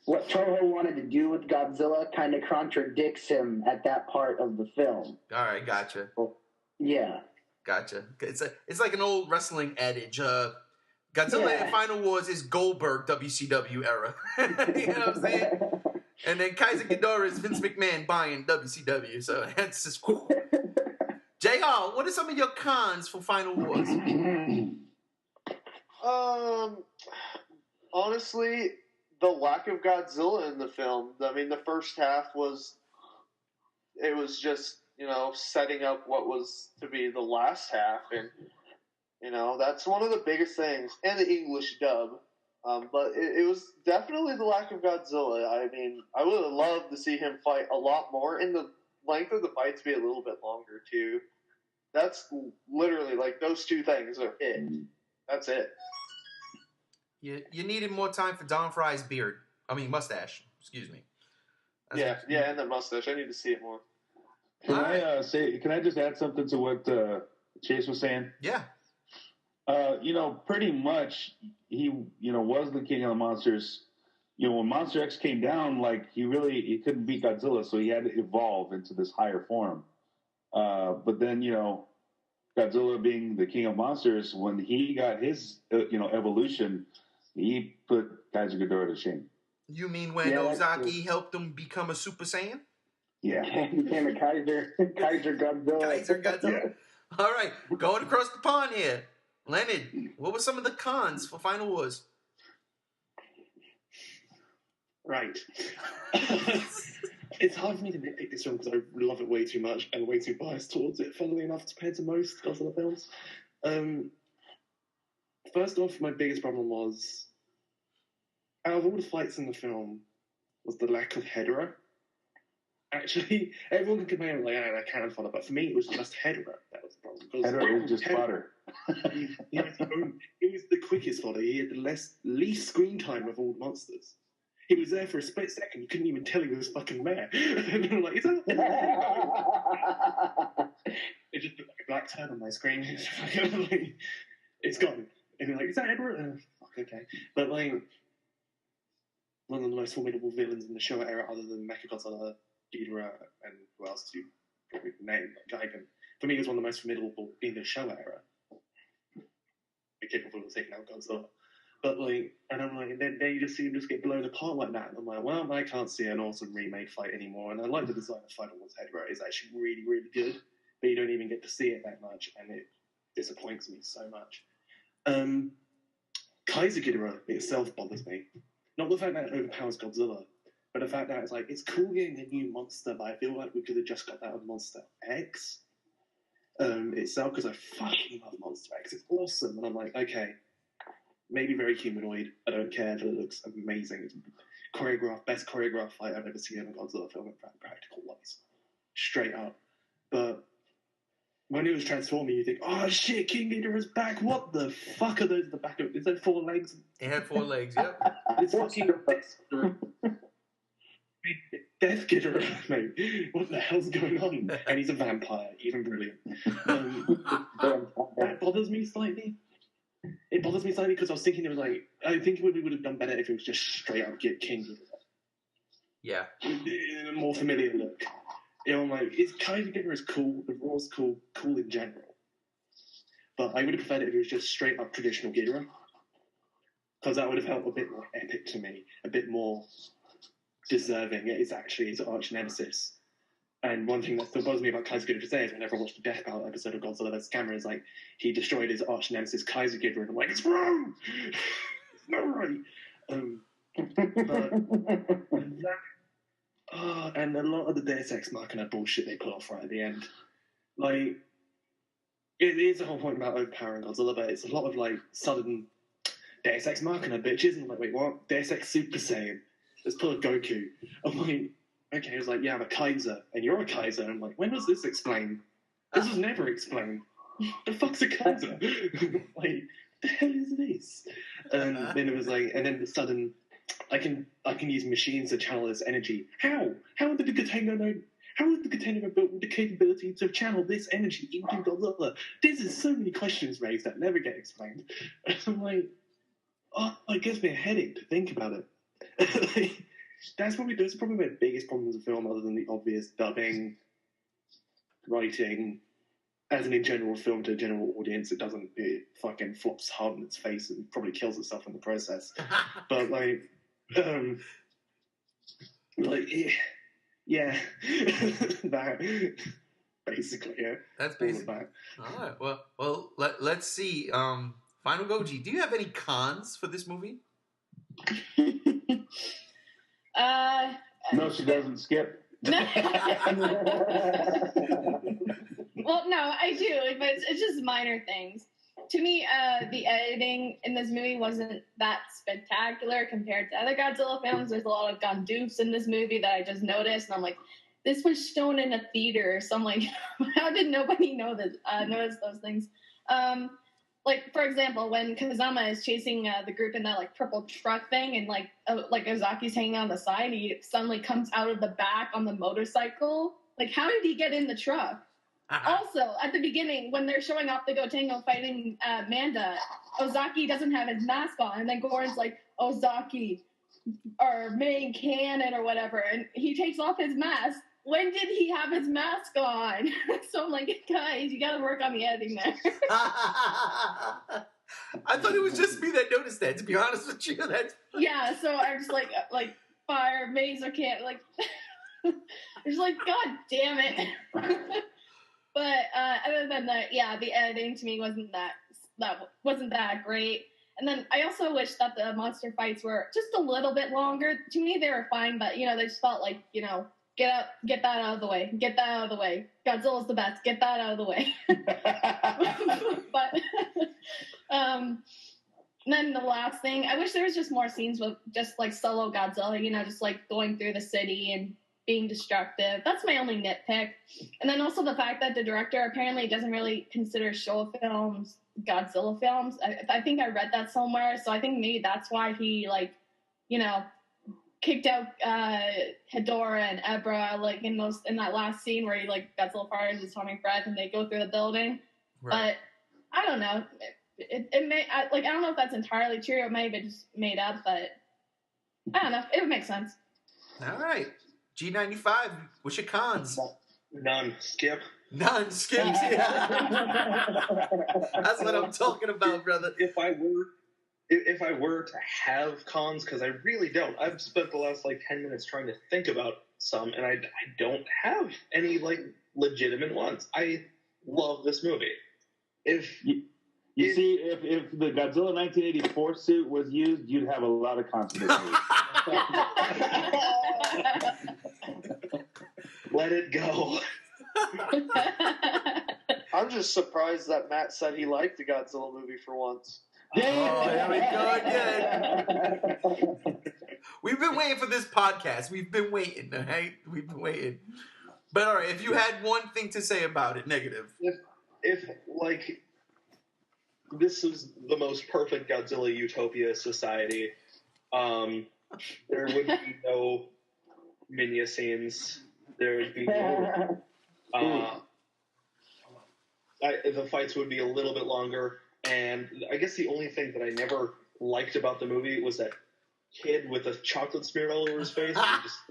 Speaker 3: what Toho wanted to do with Godzilla kind of contradicts him at that part of the film.
Speaker 1: All right, gotcha.
Speaker 3: Yeah.
Speaker 1: Gotcha. It's like an old wrestling adage. Godzilla in Final Wars is Goldberg WCW era. You know what I'm saying? And then Kaiser Ghidorah is Vince McMahon buying WCW. So that's just cool. JR, what are some of your cons for Final Wars?
Speaker 4: Honestly, the lack of Godzilla in the film. I mean, the first half was just, setting up what was to be the last half, and that's one of the biggest things, and the English dub. But it was definitely the lack of Godzilla. I mean, I would have loved to see him fight a lot more, and the length of the fights be a little bit longer too. That's literally like those two things are it. That's it.
Speaker 1: You needed more time for Don Fry's mustache. Excuse me.
Speaker 4: And the mustache. I need to see it more.
Speaker 2: Can I just add something to what Chase was saying?
Speaker 1: Yeah.
Speaker 2: Pretty much he, was the king of the monsters. When Monster X came down, like he couldn't beat Godzilla, so he had to evolve into this higher form. But then, Godzilla being the king of monsters, when he got his, evolution, he put Kaiser Ghidorah to shame.
Speaker 1: You mean when Ozaki helped him become a Super Saiyan?
Speaker 2: Yeah.
Speaker 3: He became a Kaiser Godzilla.
Speaker 1: Kaiser Godzilla. Yeah. All right, going across the pond here. Leonard, what were some of the cons for Final Wars?
Speaker 5: Right. It's hard for me to nitpick this film because I love it way too much and way too biased towards it, funnily enough, compared to most Godzilla films. First off, my biggest problem was, out of all the fights in the film, was the lack of Hedorah. Actually, everyone can complain like, I can't follow, but for me, it was just Hedorah that was the problem.
Speaker 2: Hedorah is just fodder.
Speaker 5: He was the quickest fodder. He had the least screen time of all the monsters. He was there for a split second. You couldn't even tell he was fucking there. And I'm like, is that? It just looked like a black turn on my screen. It's gone. And you're like, is that Edward? Fuck, okay. But like, one of the most formidable villains in the Showa era, other than Mechagodzilla, Ghidorah, and who else you probably name, Gigan. For me, he was one of the most formidable in the Showa era. Capable of taking out Godzilla. But like, and I'm like, and then you just see him just get blown apart like that. And I'm like, well, I can't see an awesome remake fight anymore. And I like the design of Final Wars Hedorah. It's actually really, really good. But you don't even get to see it that much. And it disappoints me so much. Kaiser Ghidorah itself bothers me. Not the fact that it overpowers Godzilla, but the fact that it's like, it's cool getting a new monster, but I feel like we could have just got that with Monster X itself, because I fucking love Monster X. It's awesome. And I'm like, okay, maybe very humanoid. I don't care, but it looks amazing. It's best choreographed fight I've ever seen in a Godzilla film in practical wise. Straight up. But when it was transforming, you think, oh shit, King Ghidorah's back. What the fuck are those at the back of it? Is that 4 legs?
Speaker 1: It had 4 legs, yep.
Speaker 5: It's fucking Death Ghidorah, mate. What the hell's going on? And he's a vampire, even brilliant. That bothers me slightly. It bothers me slightly because I think we would have done better if it was just straight up get King Ghidorah.
Speaker 1: Yeah.
Speaker 5: In a more familiar look. I'm like, Kaiser Ghidorah is cool, the Raw's cool in general. But I would have preferred it if it was just straight up traditional Ghidorah. Because that would have felt a bit more epic to me, a bit more deserving. It is actually his arch nemesis. And one thing that still bothers me about Kaiser Ghidorah today is whenever I watched the Death Battle episode of Godzilla vs. Gamera, is like, he destroyed his arch nemesis Kaiser Ghidorah, and I'm like, it's wrong! It's not right! And a lot of the Deus Ex Machina bullshit they put off right at the end. Like, it is the whole point about overpowering Godzilla, but it's a lot of, like, sudden Deus Ex Machina bitches, and I'm like, wait, what? Deus Ex Super Saiyan. Let's pull a Goku. I'm like, okay, he was like, yeah, I'm a Kaiser, and you're a Kaiser. And I'm like, when was this explained? This was never explained. The fuck's a Kaiser? Like, the hell is this? And then it was like, and then the sudden, I can use machines to channel this energy. How? How did the container know? How is the container built with the capability to channel this energy into Godzilla? There's so many questions raised that never get explained. And I'm like, oh, it gives me a headache to think about it. That's probably my biggest problem with the film, other than the obvious dubbing, writing. As an in general film to a general audience, it fucking flops hard in its face and probably kills itself in the process. But yeah, that basically, yeah.
Speaker 1: That's basically. All right. Well, let's see. Final Goji, do you have any cons for this movie?
Speaker 2: No, she doesn't. Skip.
Speaker 6: Well, no, I do, but it's just minor things. To me, the editing in this movie wasn't that spectacular compared to other Godzilla films. There's a lot of Gondoofs in this movie that I just noticed, and I'm like, this was shown in a theater, so I'm like, how did nobody notice those things? Like, for example, when Kazama is chasing the group in that, like, purple truck thing, and, like Ozaki's hanging on the side, he suddenly comes out of the back on the motorcycle. Like, how did he get in the truck? Also, at the beginning, when they're showing off the Gotengo fighting Manda, Ozaki doesn't have his mask on, and then Goran's like, Ozaki, or main cannon or whatever, and he takes off his mask. When did he have his mask on? So I'm like, guys, you gotta work on the editing there.
Speaker 1: I thought it was just me that noticed that, to be honest with you.
Speaker 6: Yeah, so I'm just like fire, maze, or can't, like, I'm just like, God damn it. But other than that, yeah, the editing to me wasn't that great. And then I also wish that the monster fights were just a little bit longer. To me, they were fine, but, they just felt like, get that out of the way. Get that out of the way. Godzilla's the best. Get that out of the way. But and then the last thing, I wish there was just more scenes with just, like, solo Godzilla, just, like, going through the city and being destructive. That's my only nitpick. And then also the fact that the director apparently doesn't really consider Showa films Godzilla films. I think I read that somewhere, so I think maybe that's why he, like, kicked out Hedora and Ebra, like, in that last scene where he, like, Godzilla fires his atomic breath and they go through the building. Right. But I don't know. It may, I don't know if that's entirely true. It may have been just made up, but I don't know. It would make sense.
Speaker 1: All right. G95, what's your cons?
Speaker 7: None. Skip.
Speaker 1: None. Skip. Yeah. That's what I'm talking about, brother.
Speaker 7: If I were to have cons, because I really don't. I've spent the last, 10 minutes trying to think about some, and I don't have any, legitimate ones. I love this movie. If
Speaker 2: the Godzilla 1984 suit was used, you'd have a lot of cons.
Speaker 7: Let it go.
Speaker 4: I'm just surprised that Matt said he liked the Godzilla movie for once.
Speaker 1: Oh, there we go again. We've been waiting for this podcast. We've been waiting, all right? We've been waiting. But all right, if you had one thing to say about it, negative.
Speaker 7: If this is the most perfect Godzilla utopia society, there would be no Minya scenes. There would be no... the fights would be a little bit longer. And I guess the only thing that I never liked about the movie was that kid with a chocolate smeared all over his face.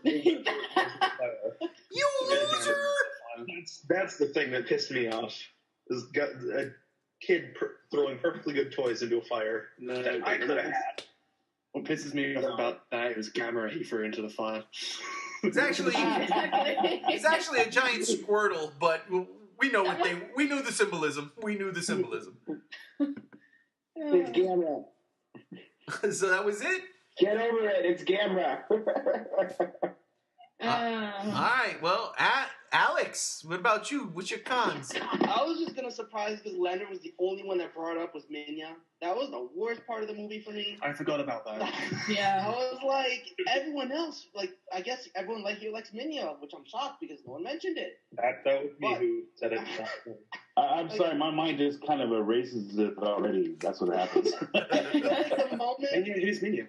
Speaker 7: You loser! That's the thing that pissed me off. Is a kid throwing perfectly good toys into a fire that I could have had.
Speaker 5: What pisses me off about that is Gamera he threw into the fire.
Speaker 1: It's actually a giant Squirtle, but we know we knew the symbolism. We knew the symbolism.
Speaker 3: It's Gamera.
Speaker 1: So that was it?
Speaker 3: Get over it. It's Gamera.
Speaker 1: All right. Well, Alex, what about you? What's your cons?
Speaker 8: I was just gonna surprise because Leonard was the only one that brought up was Minya. That was the worst part of the movie for me.
Speaker 5: I forgot about that.
Speaker 6: Yeah.
Speaker 8: I was like, everyone else, I guess everyone here likes Minya, which I'm shocked because no one mentioned it.
Speaker 7: That was me who said it.
Speaker 2: I'm sorry, my mind just kind of erases it already. That's what happens.
Speaker 8: It's like the moment.
Speaker 5: And it is Minya.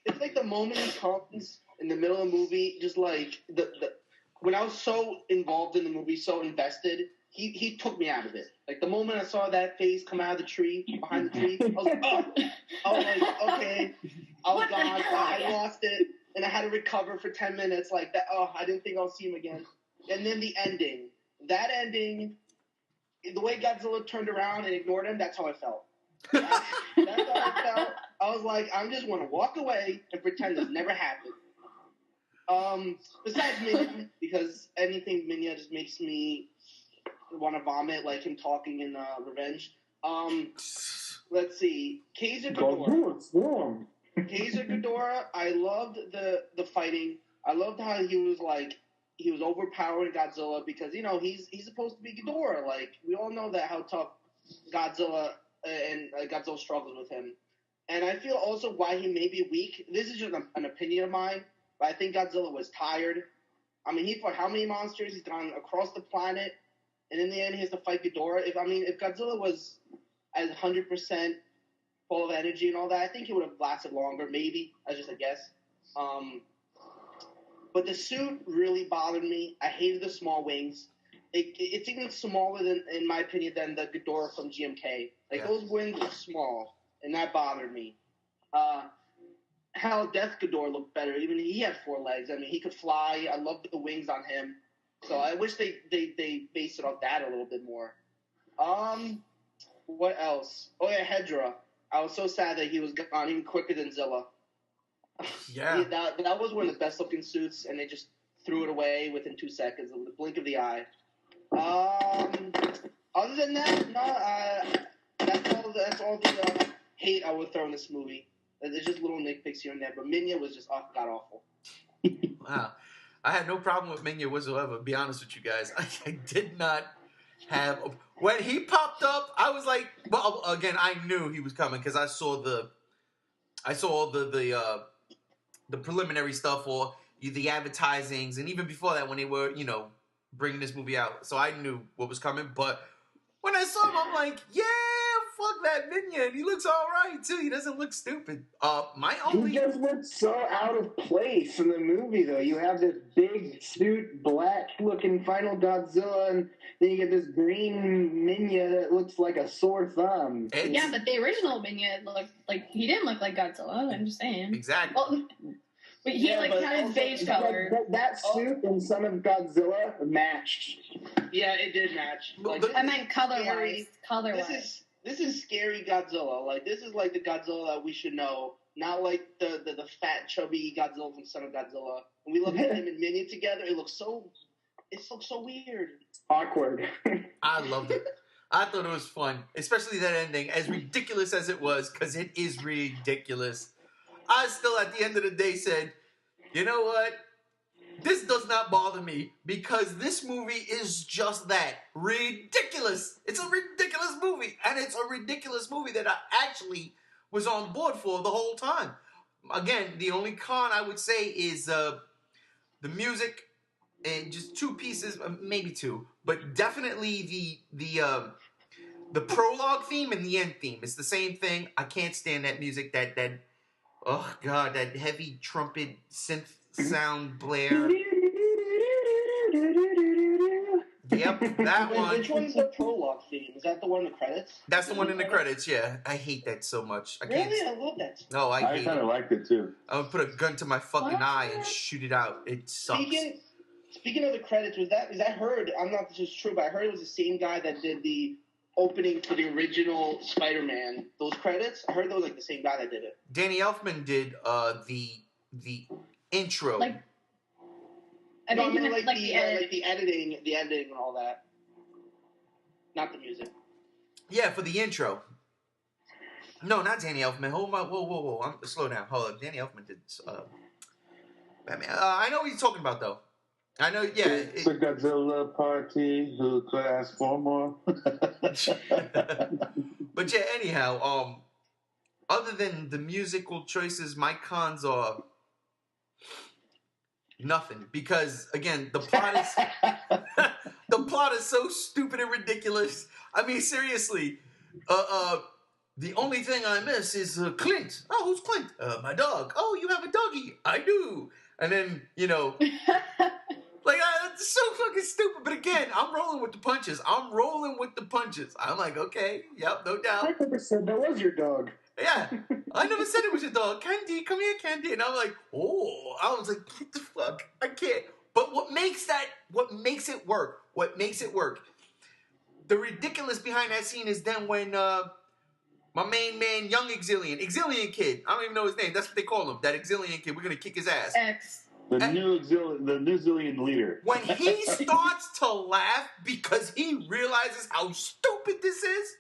Speaker 8: It's like the moment he comes in the middle of the movie, just like the when I was so involved in the movie, so invested, he took me out of it. Like the moment I saw that face come out of the tree, behind the tree, I was like, oh. I was like, okay. I was gone. I lost it. and I had to recover for 10 minutes like that. Oh, I didn't think I'll see him again. And then the ending. That ending, the way Godzilla turned around and ignored him, that's how I felt. That's how I felt. I was like, I'm just going to walk away and pretend this never happened. Besides Minya, because anything Minya just makes me want to vomit, like him talking in Revenge. Let's see. Kaiser Ghidorah. Kaiser Ghidorah, I loved the fighting. I loved how he was overpowering Godzilla because, he's supposed to be Ghidorah. Like, we all know that how tough Godzilla and Godzilla struggles with him. And I feel also why he may be weak. This is just an opinion of mine, but I think Godzilla was tired. I mean, he fought how many monsters? He's gone across the planet, and in the end, he has to fight Ghidorah. If Godzilla was as 100% full of energy and all that, I think he would have lasted longer. Maybe, that's just a guess. But the suit really bothered me. I hated the small wings. It's even smaller in my opinion, than the Ghidorah from GMK. Those wings are small, and that bothered me. Hell, Death Ghidorah looked better. Even he had 4 legs. I mean, he could fly. I loved the wings on him. So I wish they based it off that a little bit more. What else? Oh yeah, Hedra. I was so sad that he was gone even quicker than Zilla.
Speaker 1: Yeah.
Speaker 8: That was one of the best looking suits, and they just threw it away within 2 seconds, with the blink of the eye. Other than that, no. That's all the hate I would throw in this movie. There's just little nitpicks here and there, but Minya was just god awful.
Speaker 1: Wow. I had no problem with Minya whatsoever, to be honest with you guys. I did not have... When he popped up, I was like... Well, again, I knew he was coming because I saw the preliminary stuff or the advertisings, and even before that when they were, bringing this movie out. So I knew what was coming, but when I saw him, I'm like, yeah, fuck that Minya. And he looks all right, too. He doesn't look stupid.
Speaker 3: He just looks so out of place in the movie, though. You have this big suit, black-looking final Godzilla, and then you get this green Minya that looks like a sore thumb.
Speaker 6: Yeah, but the original Minya looked like... He didn't look like Godzilla, I'm just saying.
Speaker 1: Exactly.
Speaker 6: Well, but he had his beige color.
Speaker 3: That suit and Son of Godzilla matched.
Speaker 8: Yeah, it did match.
Speaker 6: I meant color-wise.
Speaker 8: This is scary Godzilla. Like, this is like the Godzilla that we should know, not like the fat, chubby Godzilla from Son of Godzilla. When we look at him and Minya together, it looks so weird.
Speaker 3: Awkward.
Speaker 1: I loved it. I thought it was fun, especially that ending, as ridiculous as it was, because it is ridiculous. I still, at the end of the day, said, you know what? This does not bother me because this movie is just that. Ridiculous. It's a ridiculous movie. And it's a ridiculous movie that I actually was on board for the whole time. Again, the only con I would say is the music and just 2 pieces, maybe 2. But definitely the prologue theme and the end theme. It's the same thing. I can't stand that music, that oh God, that heavy trumpet synth sound blare. Yep, that one.
Speaker 8: Which one's the prologue theme? Is that the one in the credits?
Speaker 1: That's the one in the credits, yeah. I hate that so much.
Speaker 8: Really? I love that.
Speaker 1: No, I hate it.
Speaker 2: I kind of liked it too.
Speaker 1: I would put a gun to my fucking eye and shoot it out. It sucks.
Speaker 8: Speaking of the credits, is I heard, I'm not just true, but I heard it was the same guy that did the opening for the original Spider-Man. Those credits, I heard that was like the same guy that did it.
Speaker 1: Danny Elfman did the intro.
Speaker 6: I think
Speaker 8: the editing and all that. Not the music.
Speaker 1: Yeah, for the intro. No, not Danny Elfman. Whoa. Slow down. Hold on. Danny Elfman did Batman. I know what you're talking about, though. I know, yeah.
Speaker 2: It's a Godzilla party. Who could ask for more?
Speaker 1: But yeah, anyhow, other than the musical choices, my cons are nothing. Because again, the plot is so stupid and ridiculous. I mean, seriously, the only thing I miss is Clint. Oh, who's Clint? My dog. Oh, you have a doggy. I do. And then, it's so fucking stupid. But again, I'm rolling with the punches. I'm like, okay, yep, no doubt.
Speaker 3: I never said that was your dog.
Speaker 1: Yeah, I never said it was your dog. Candy, come here, Candy. And I'm like, oh, I was like, what the fuck? I can't. But what makes it work, the ridiculous behind that scene is then when my main man, young Exilian kid, I don't even know his name, that's what they call him, that Exilian kid, we're going to kick his ass.
Speaker 6: X.
Speaker 2: The New Zealand leader.
Speaker 1: When he starts to laugh because he realizes how stupid this is,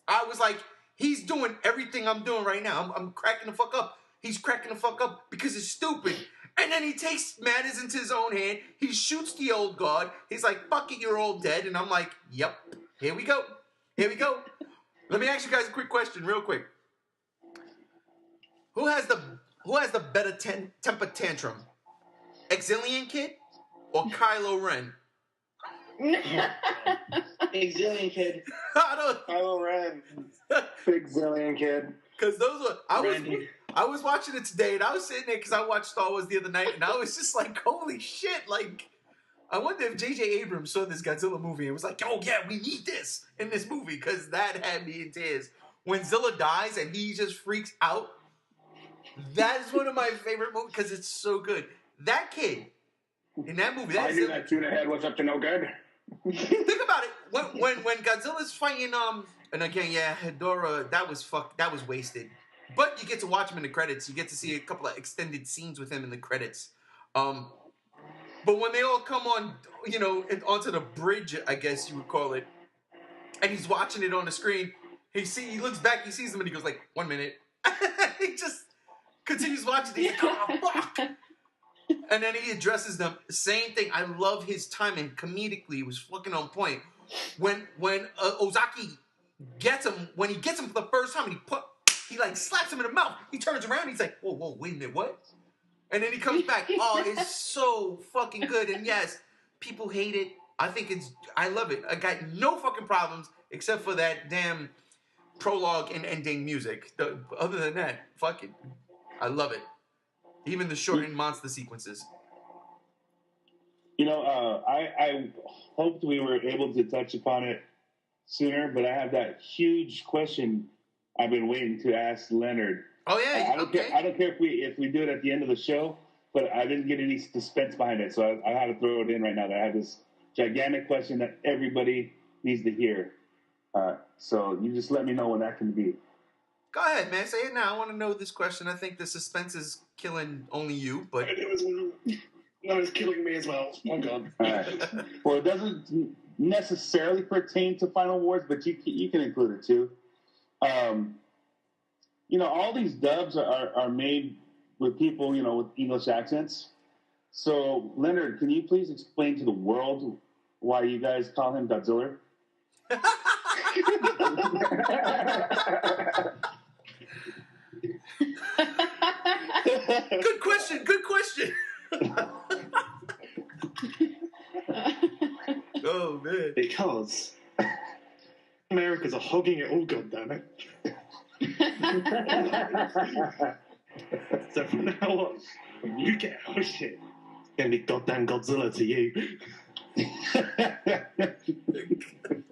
Speaker 1: I was like, he's doing everything I'm doing right now. I'm cracking the fuck up. He's cracking the fuck up because it's stupid. And then he takes matters into his own hand. He shoots the old guard. He's like, fuck it, you're all dead. And I'm like, yep, here we go. Here we go. Let me ask you guys a quick question, real quick. Who has the better temper tantrum? Exilian Kid or Kylo Ren?
Speaker 8: Exilian Kid.
Speaker 7: Kylo Ren.
Speaker 3: Exilian Kid.
Speaker 1: Because those were I was watching it today, and I was sitting there because I watched Star Wars the other night, and I was just like, holy shit! Like, I wonder if J.J. Abrams saw this Godzilla movie and was like, oh yeah, we need this in this movie, because that had me in tears. When Zilla dies and he just freaks out, that is one of my favorite movies because it's so good. That kid in that movie,
Speaker 3: I knew that tuna head was up to no good.
Speaker 1: think about it. When Godzilla's fighting, and again, yeah, Hedorah, that was wasted. But you get to watch him in the credits. You get to see a couple of extended scenes with him in the credits. But when they all come on, onto the bridge, I guess you would call it, and he's watching it on the screen, he looks back, he sees them, and he goes like, 1 minute. He just continues watching. He's like, oh, fuck. And then he addresses them. Same thing. I love his timing. Comedically, it was fucking on point. When Ozaki gets him, when he gets him for the first time, and he like slaps him in the mouth. He turns around. He's like, whoa, wait a minute, what? And then he comes back. Oh, it's so fucking good. And yes, people hate it. I love it. I got no fucking problems except for that damn prologue and ending music. Other than that, fuck it. I love it. Even the shortened monster sequences.
Speaker 2: I hoped we were able to touch upon it sooner, but I have that huge question I've been waiting to ask Leonard.
Speaker 1: Oh yeah,
Speaker 2: I don't care if we do it at the end of the show, but I didn't get any suspense behind it, so I had to throw it in right now. That I have this gigantic question that everybody needs to hear. So you just let me know when that can be.
Speaker 1: Go ahead, man. Say it now. I want to know this question. I think the suspense is killing only you, but
Speaker 5: it's killing me as well. Oh God.
Speaker 2: All right. Well, it doesn't necessarily pertain to Final Wars, but you can include it too. All these dubs are made with people, with English accents. So, Leonard, can you please explain to the world why you guys call him Godzilla?
Speaker 1: Good question. Oh, man.
Speaker 5: Because Americans are hogging it all, goddammit. So from now on, when you get our shit, it's going to be goddamn Godzilla to you.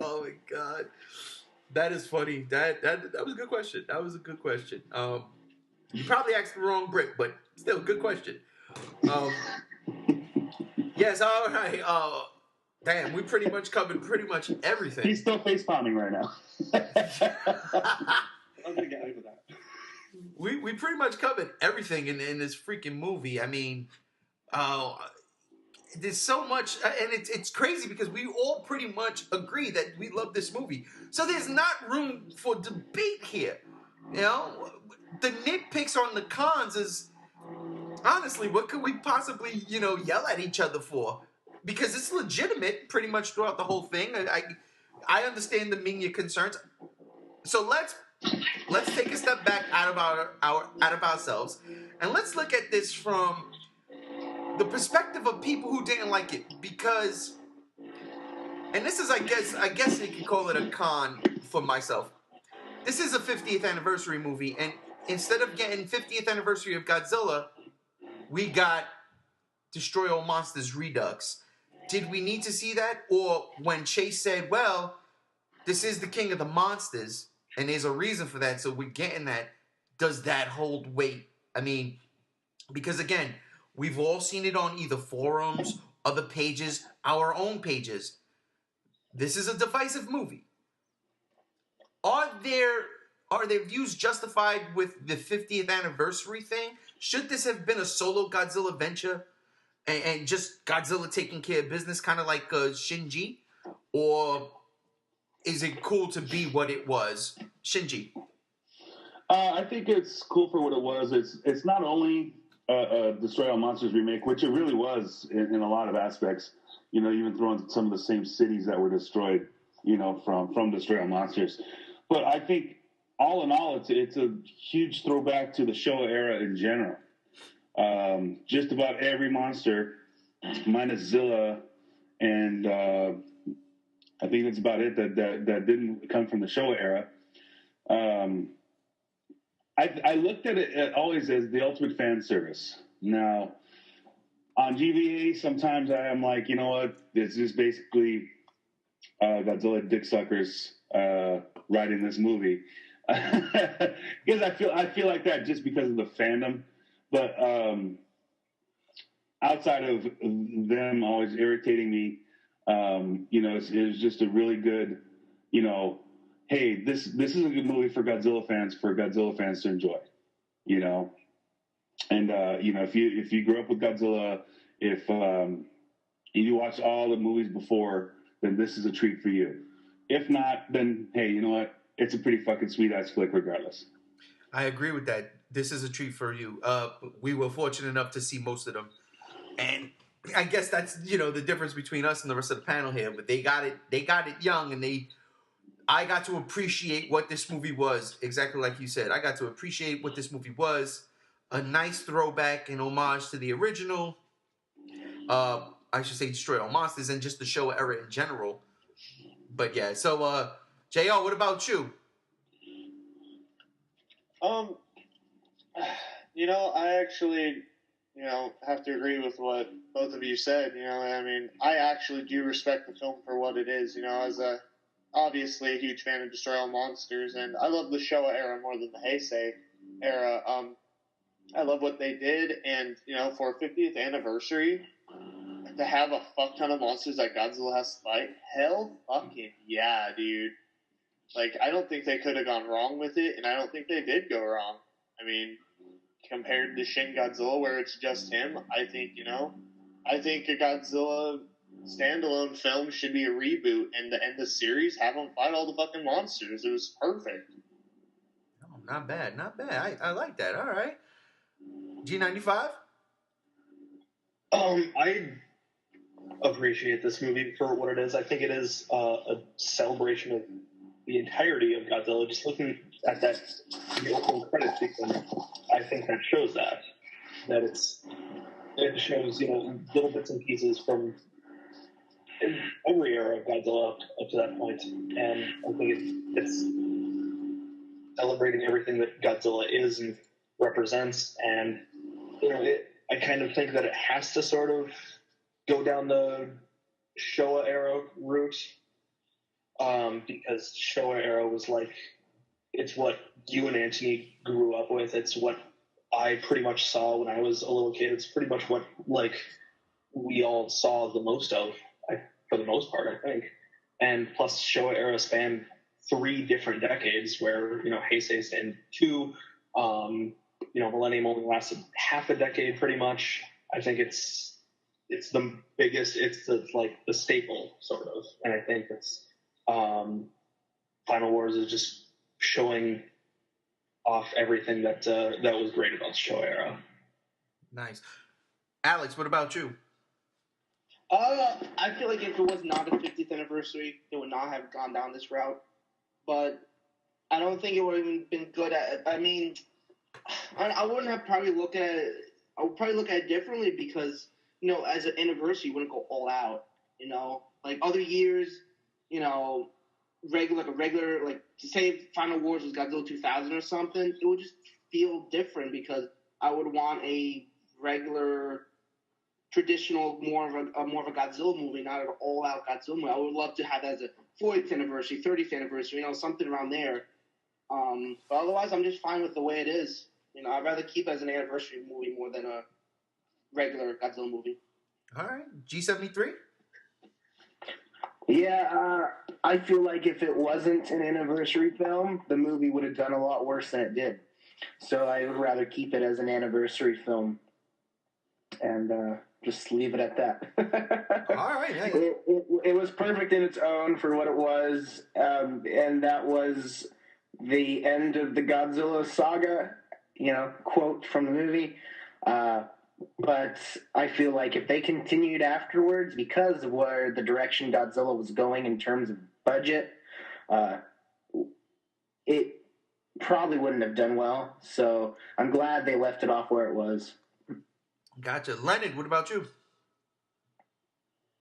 Speaker 1: Oh, my God. That is funny. That was a good question. That was a good question. You probably asked the wrong Brit, but still, good question. Yes, all right. Damn, we pretty much covered pretty much everything.
Speaker 2: He's still face palming right now.
Speaker 5: I'm going to get over that.
Speaker 1: We pretty much covered everything in this freaking movie. I mean, there's so much, and it's crazy because we all pretty much agree that we love this movie. So there's not room for debate here. The nitpicks on the cons is, honestly, what could we possibly, yell at each other for? Because it's legitimate pretty much throughout the whole thing. I understand the Minya concerns. So let's take a step back out of ourselves, and let's look at this from the perspective of people who didn't like it. Because, and this is, I guess you could call it a con for myself. This is a 50th anniversary movie, and instead of getting 50th anniversary of Godzilla, we got Destroy All Monsters Redux. Did we need to see that? Or when Chase said, well, this is the king of the monsters, and there's a reason for that, so we're getting that, does that hold weight? I mean, because again, we've all seen it on either forums, other pages, our own pages. This is a divisive movie. Are their views justified with the 50th anniversary thing? Should this have been a solo Godzilla venture and just Godzilla taking care of business, kind of like Shinji? Or is it cool to be what it was? Shinji?
Speaker 2: I think it's cool for what it was. It's not only a Destroy All Monsters remake, which it really was in a lot of aspects. Even throwing some of the same cities that were destroyed, from Destroy All Monsters. But I think, all in all, it's a huge throwback to the Showa era in general. Just about every monster, minus Zilla, and I think that's about it that didn't come from the Showa era. I looked at it always as the ultimate fan service. Now, on GVA, sometimes I am like, you know what? It's just basically Godzilla dick suckers writing this movie, because I feel like that just because of the fandom. But outside of them always irritating me, it was just a really good, hey, this is a good movie for Godzilla fans to enjoy, and if you grew up with Godzilla, if you watched all the movies before, then this is a treat for you. If not, then hey, you know what? It's a pretty fucking sweet ass flick regardless.
Speaker 1: I agree with that. This is a treat for you. We were fortunate enough to see most of them, and I guess that's the difference between us and the rest of the panel here. But they got it young, and I got to appreciate what this movie was. Exactly like you said, I got to appreciate what this movie was. A nice throwback and homage to the original. I should say Destroy All Monsters and just the Showa era in general. But yeah, so JR, what about you?
Speaker 4: I actually, have to agree with what both of you said. I actually do respect the film for what it is. As obviously a huge fan of Destroy All Monsters, and I love the Showa era more than the Heisei era. I love what they did, and for a 50th anniversary, to have a fuck ton of monsters that Godzilla has to fight, hell fucking yeah, dude. Like, I don't think they could have gone wrong with it, and I don't think they did go wrong. I mean, compared to Shin Godzilla, where it's just him, I think a Godzilla standalone film should be a reboot, and to end the series, have them fight all the fucking monsters. It was perfect.
Speaker 1: Oh, not bad. I like that. All right. G95?
Speaker 7: I appreciate this movie for what it is. I think it is a celebration of the entirety of Godzilla. Just looking at the opening credits sequence, I think that shows that it shows little bits and pieces from every era of Godzilla up to that point, and I think it's celebrating everything that Godzilla is and represents, and I kind of think that it has to sort of go down the Showa era route, because Showa era was it's what you and Anthony grew up with. It's what I pretty much saw when I was a little kid. It's pretty much what we all saw the most of, for the most part, I think. And plus, Showa era spanned 3 different decades, where Heisei spanned 2. Millennium only lasted half a decade, pretty much. I think it's the biggest. It's the staple, sort of. And I think it's Final Wars is just showing off everything that was great about the Showa era.
Speaker 1: Nice. Alex, what about you?
Speaker 3: I feel like if it was not a 50th anniversary, it would not have gone down this route. But I don't think it would have even been good at. I mean, I wouldn't have probably looked at it. I would probably look at it differently because as an anniversary, you wouldn't go all out. Like other years, regular, like to say Final Wars was Godzilla 2000 or something, it would just feel different because I would want a regular, traditional, more of a Godzilla movie, not an all-out Godzilla movie. I would love to have that as a 40th anniversary, 30th anniversary, something around there.
Speaker 8: But otherwise, I'm just fine with the way it is. You know, I'd rather keep it as an anniversary movie more than a regular Godzilla movie.
Speaker 1: All right, G73.
Speaker 3: Yeah, I feel like if it wasn't an anniversary film, the movie would have done a lot worse than it did. So I would rather keep it as an anniversary film and just leave it at that.
Speaker 1: All right. Yeah.
Speaker 3: It was perfect in its own for what it was, and that was the end of the Godzilla saga, quote from the movie. But I feel like if they continued afterwards, because of where the direction Godzilla was going in terms of budget, it probably wouldn't have done well. So I'm glad they left it off where it was.
Speaker 1: Gotcha. Leonard, what about you?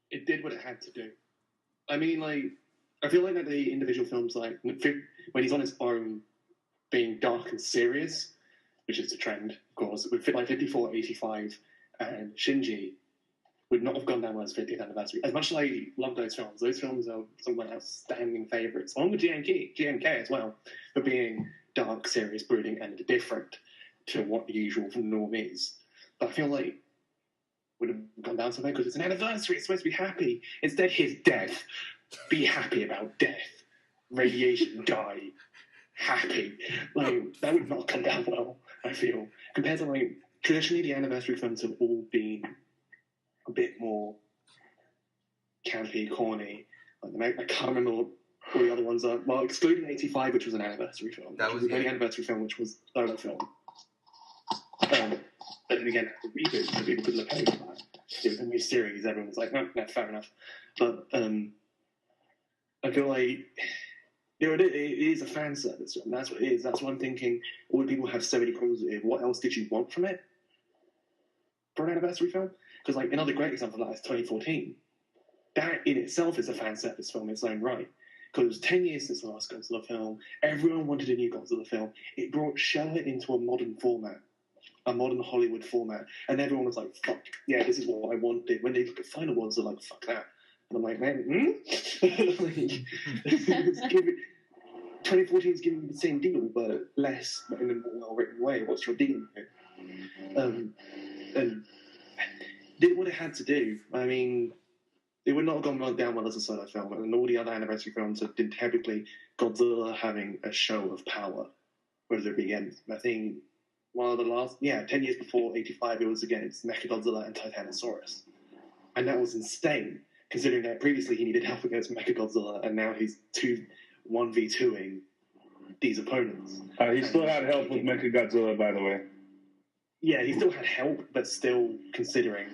Speaker 5: It did what it had to do. I mean, like, I feel like that the individual films, like, when he's on his own being dark and serious, which is the trend, of course, with like 54, 85, and Shinji would not have gone down well as 50th anniversary. As much as I love those films are some of my outstanding favourites, along with GMK as well, for being dark, serious, brooding, and different to what the usual norm is. But I feel like would have gone down somewhere because it's an anniversary, it's supposed to be happy. Instead, his death. Be happy about death. Radiation, die. Happy. Like, that would not come down well, I feel. Compared to, like, traditionally the anniversary films have all been a bit more campy, corny. Like, I can't remember what all the other ones are. Well, excluding 85, which was an anniversary film.
Speaker 1: That was
Speaker 5: the only anniversary film which was a solo film. But then again, the reboot, so people could look over that. It was a new series, everyone was like, no, fair enough. But I feel like, it is a fan service film. That's what it is. That's what I'm thinking. All the people have so many problems with it. What else did you want from it for an anniversary film? Because, like, another great example of that is 2014. That in itself is a fan service film in its own right. Because it was 10 years since the last Godzilla film. Everyone wanted a new Godzilla film. It brought Showa into a modern format. A modern Hollywood format, and everyone was like, fuck, yeah, this is what I wanted. When they look at Final Wars, they're like, fuck that. And I'm like, man, 2014 is giving the same deal, but less, but in a more well-written way. What's your deal here? And did what it had to do. I mean, it would not have gone down well as a solo film, and all the other anniversary films have been typically Godzilla having a show of power, whether it be against, I think, one of the last, 10 years before 85, it was against Mechagodzilla and Titanosaurus. And that was insane, considering that previously he needed help against Mechagodzilla, and now he's 1v2ing these opponents.
Speaker 2: He still had help with Mechagodzilla, by the way.
Speaker 5: Yeah, he still had help, but still, considering,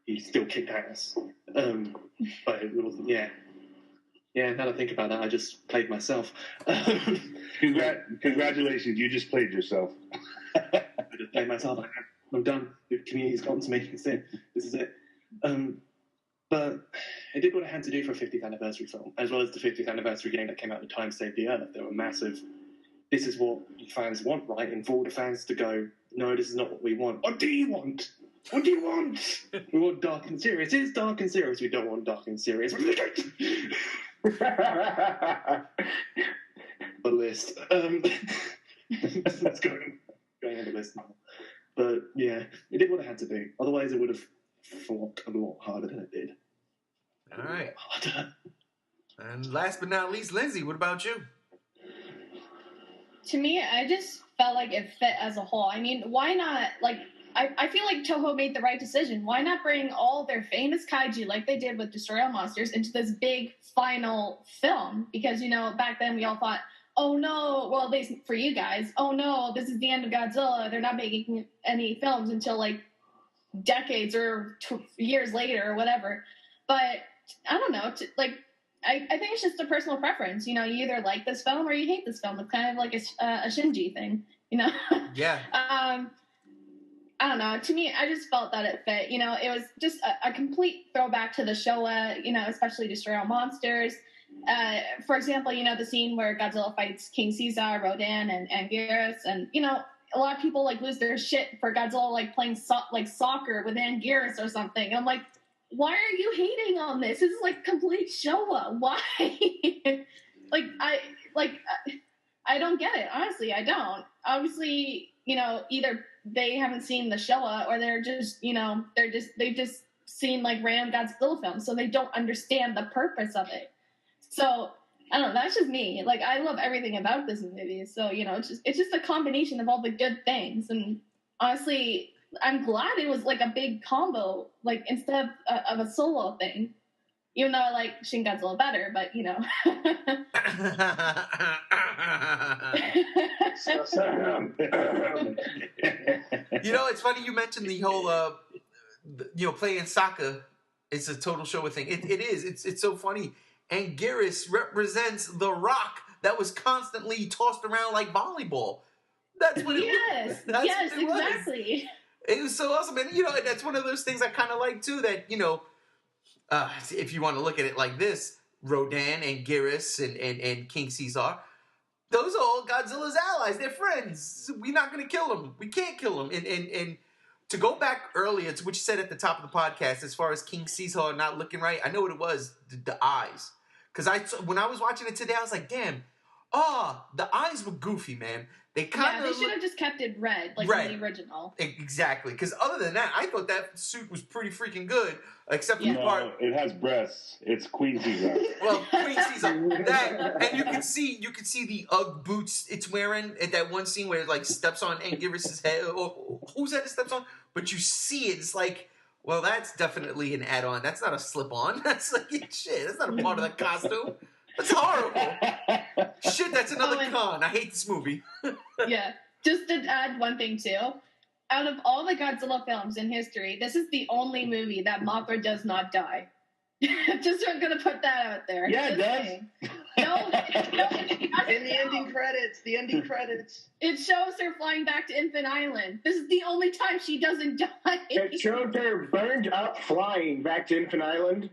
Speaker 5: he still kicked ass. But it wasn't, yeah, now that I think about that, I just played myself.
Speaker 2: Congratulations, you just played yourself.
Speaker 5: I just played myself. I'm done. The community's gotten to me. It's it. This is it. But it did what it had to do for a 50th anniversary film, as well as the 50th anniversary game that came out at the time, Save the Earth. They were massive. This is what fans want, right? And for all the fans to go, no, this is not what we want. What do you want? What do you want? We want dark and serious. It is dark and serious. We don't want dark and serious. The list. Let's go on the list now. But yeah, it did what it had to do. Otherwise, it would have flopped a lot harder than it did.
Speaker 1: All right. And last but not least, Lindsay, what about you?
Speaker 6: To me, I just felt like it fit as a whole. I mean, why not, like, I feel like Toho made the right decision. Why not bring all their famous kaiju, like they did with Destroy All Monsters, into this big final film? Because, back then we all thought, oh no, well, at least for you guys, oh no, this is the end of Godzilla. They're not making any films until, like, decades or years later or whatever. But I don't know, I think it's just a personal preference. You either like this film or you hate this film. It's kind of like a Shinji thing,
Speaker 1: Yeah.
Speaker 6: I don't know. To me, I just felt that it fit. It was just a complete throwback to the Showa, especially Destroy All Monsters. For example, the scene where Godzilla fights King Caesar, Rodan, and Geras. And, a lot of people, like, lose their shit for Godzilla, like, playing soccer with Anguirus or something. And I'm like, why are you hating on this? This is, like, complete Showa. Why? I don't get it. Honestly, I don't. Obviously, either they haven't seen the Showa or they're just, they've just seen like random Godzilla films, so they don't understand the purpose of it. So I don't know. That's just me. Like, I love everything about this movie. So it's just a combination of all the good things. And honestly, I'm glad it was like a big combo, like instead of a solo thing. Even though I like Shin Godzilla better, but
Speaker 1: It's funny you mentioned the whole, playing soccer. It's a total Showa thing. It is. It's so funny. And Geras represents the rock that was constantly tossed around like volleyball. That's what it was.
Speaker 6: Yes, exactly.
Speaker 1: It was so awesome. And, that's one of those things I kind of like, too, that, if you want to look at it like this, Rodan and Geras and King Caesar, those are all Godzilla's allies. They're friends. We're not going to kill them. We can't kill them. And to go back earlier to what you said at the top of the podcast, as far as King Caesar not looking right, I know what it was, the eyes. Because when I was watching it today, I was like, damn, the eyes were goofy, man. They
Speaker 6: should have just kept it red, like in the original.
Speaker 1: Exactly. Because other than that, I thought that suit was pretty freaking good, except for the part.
Speaker 2: It has breasts. It's Queen Caesar.
Speaker 1: Well, Queen Caesar. That, and you can see the UGG boots it's wearing at that one scene where it like steps on Anguirus' head, or whose head it steps on. But you see it. It's like, well, that's definitely an add-on. That's not a slip-on. That's like shit. That's not a part of the costume. That's horrible. Shit, that's another con. I hate this movie.
Speaker 6: Yeah. Just to add one thing, too. Out of all the Godzilla films in history, this is the only movie that Mothra does not die. Just I'm going to put that out there.
Speaker 2: Yeah, it does.
Speaker 6: No.
Speaker 8: In the ending credits.
Speaker 6: It shows her flying back to Infant Island. This is the only time she doesn't die.
Speaker 3: It showed her burned up flying back to Infant Island.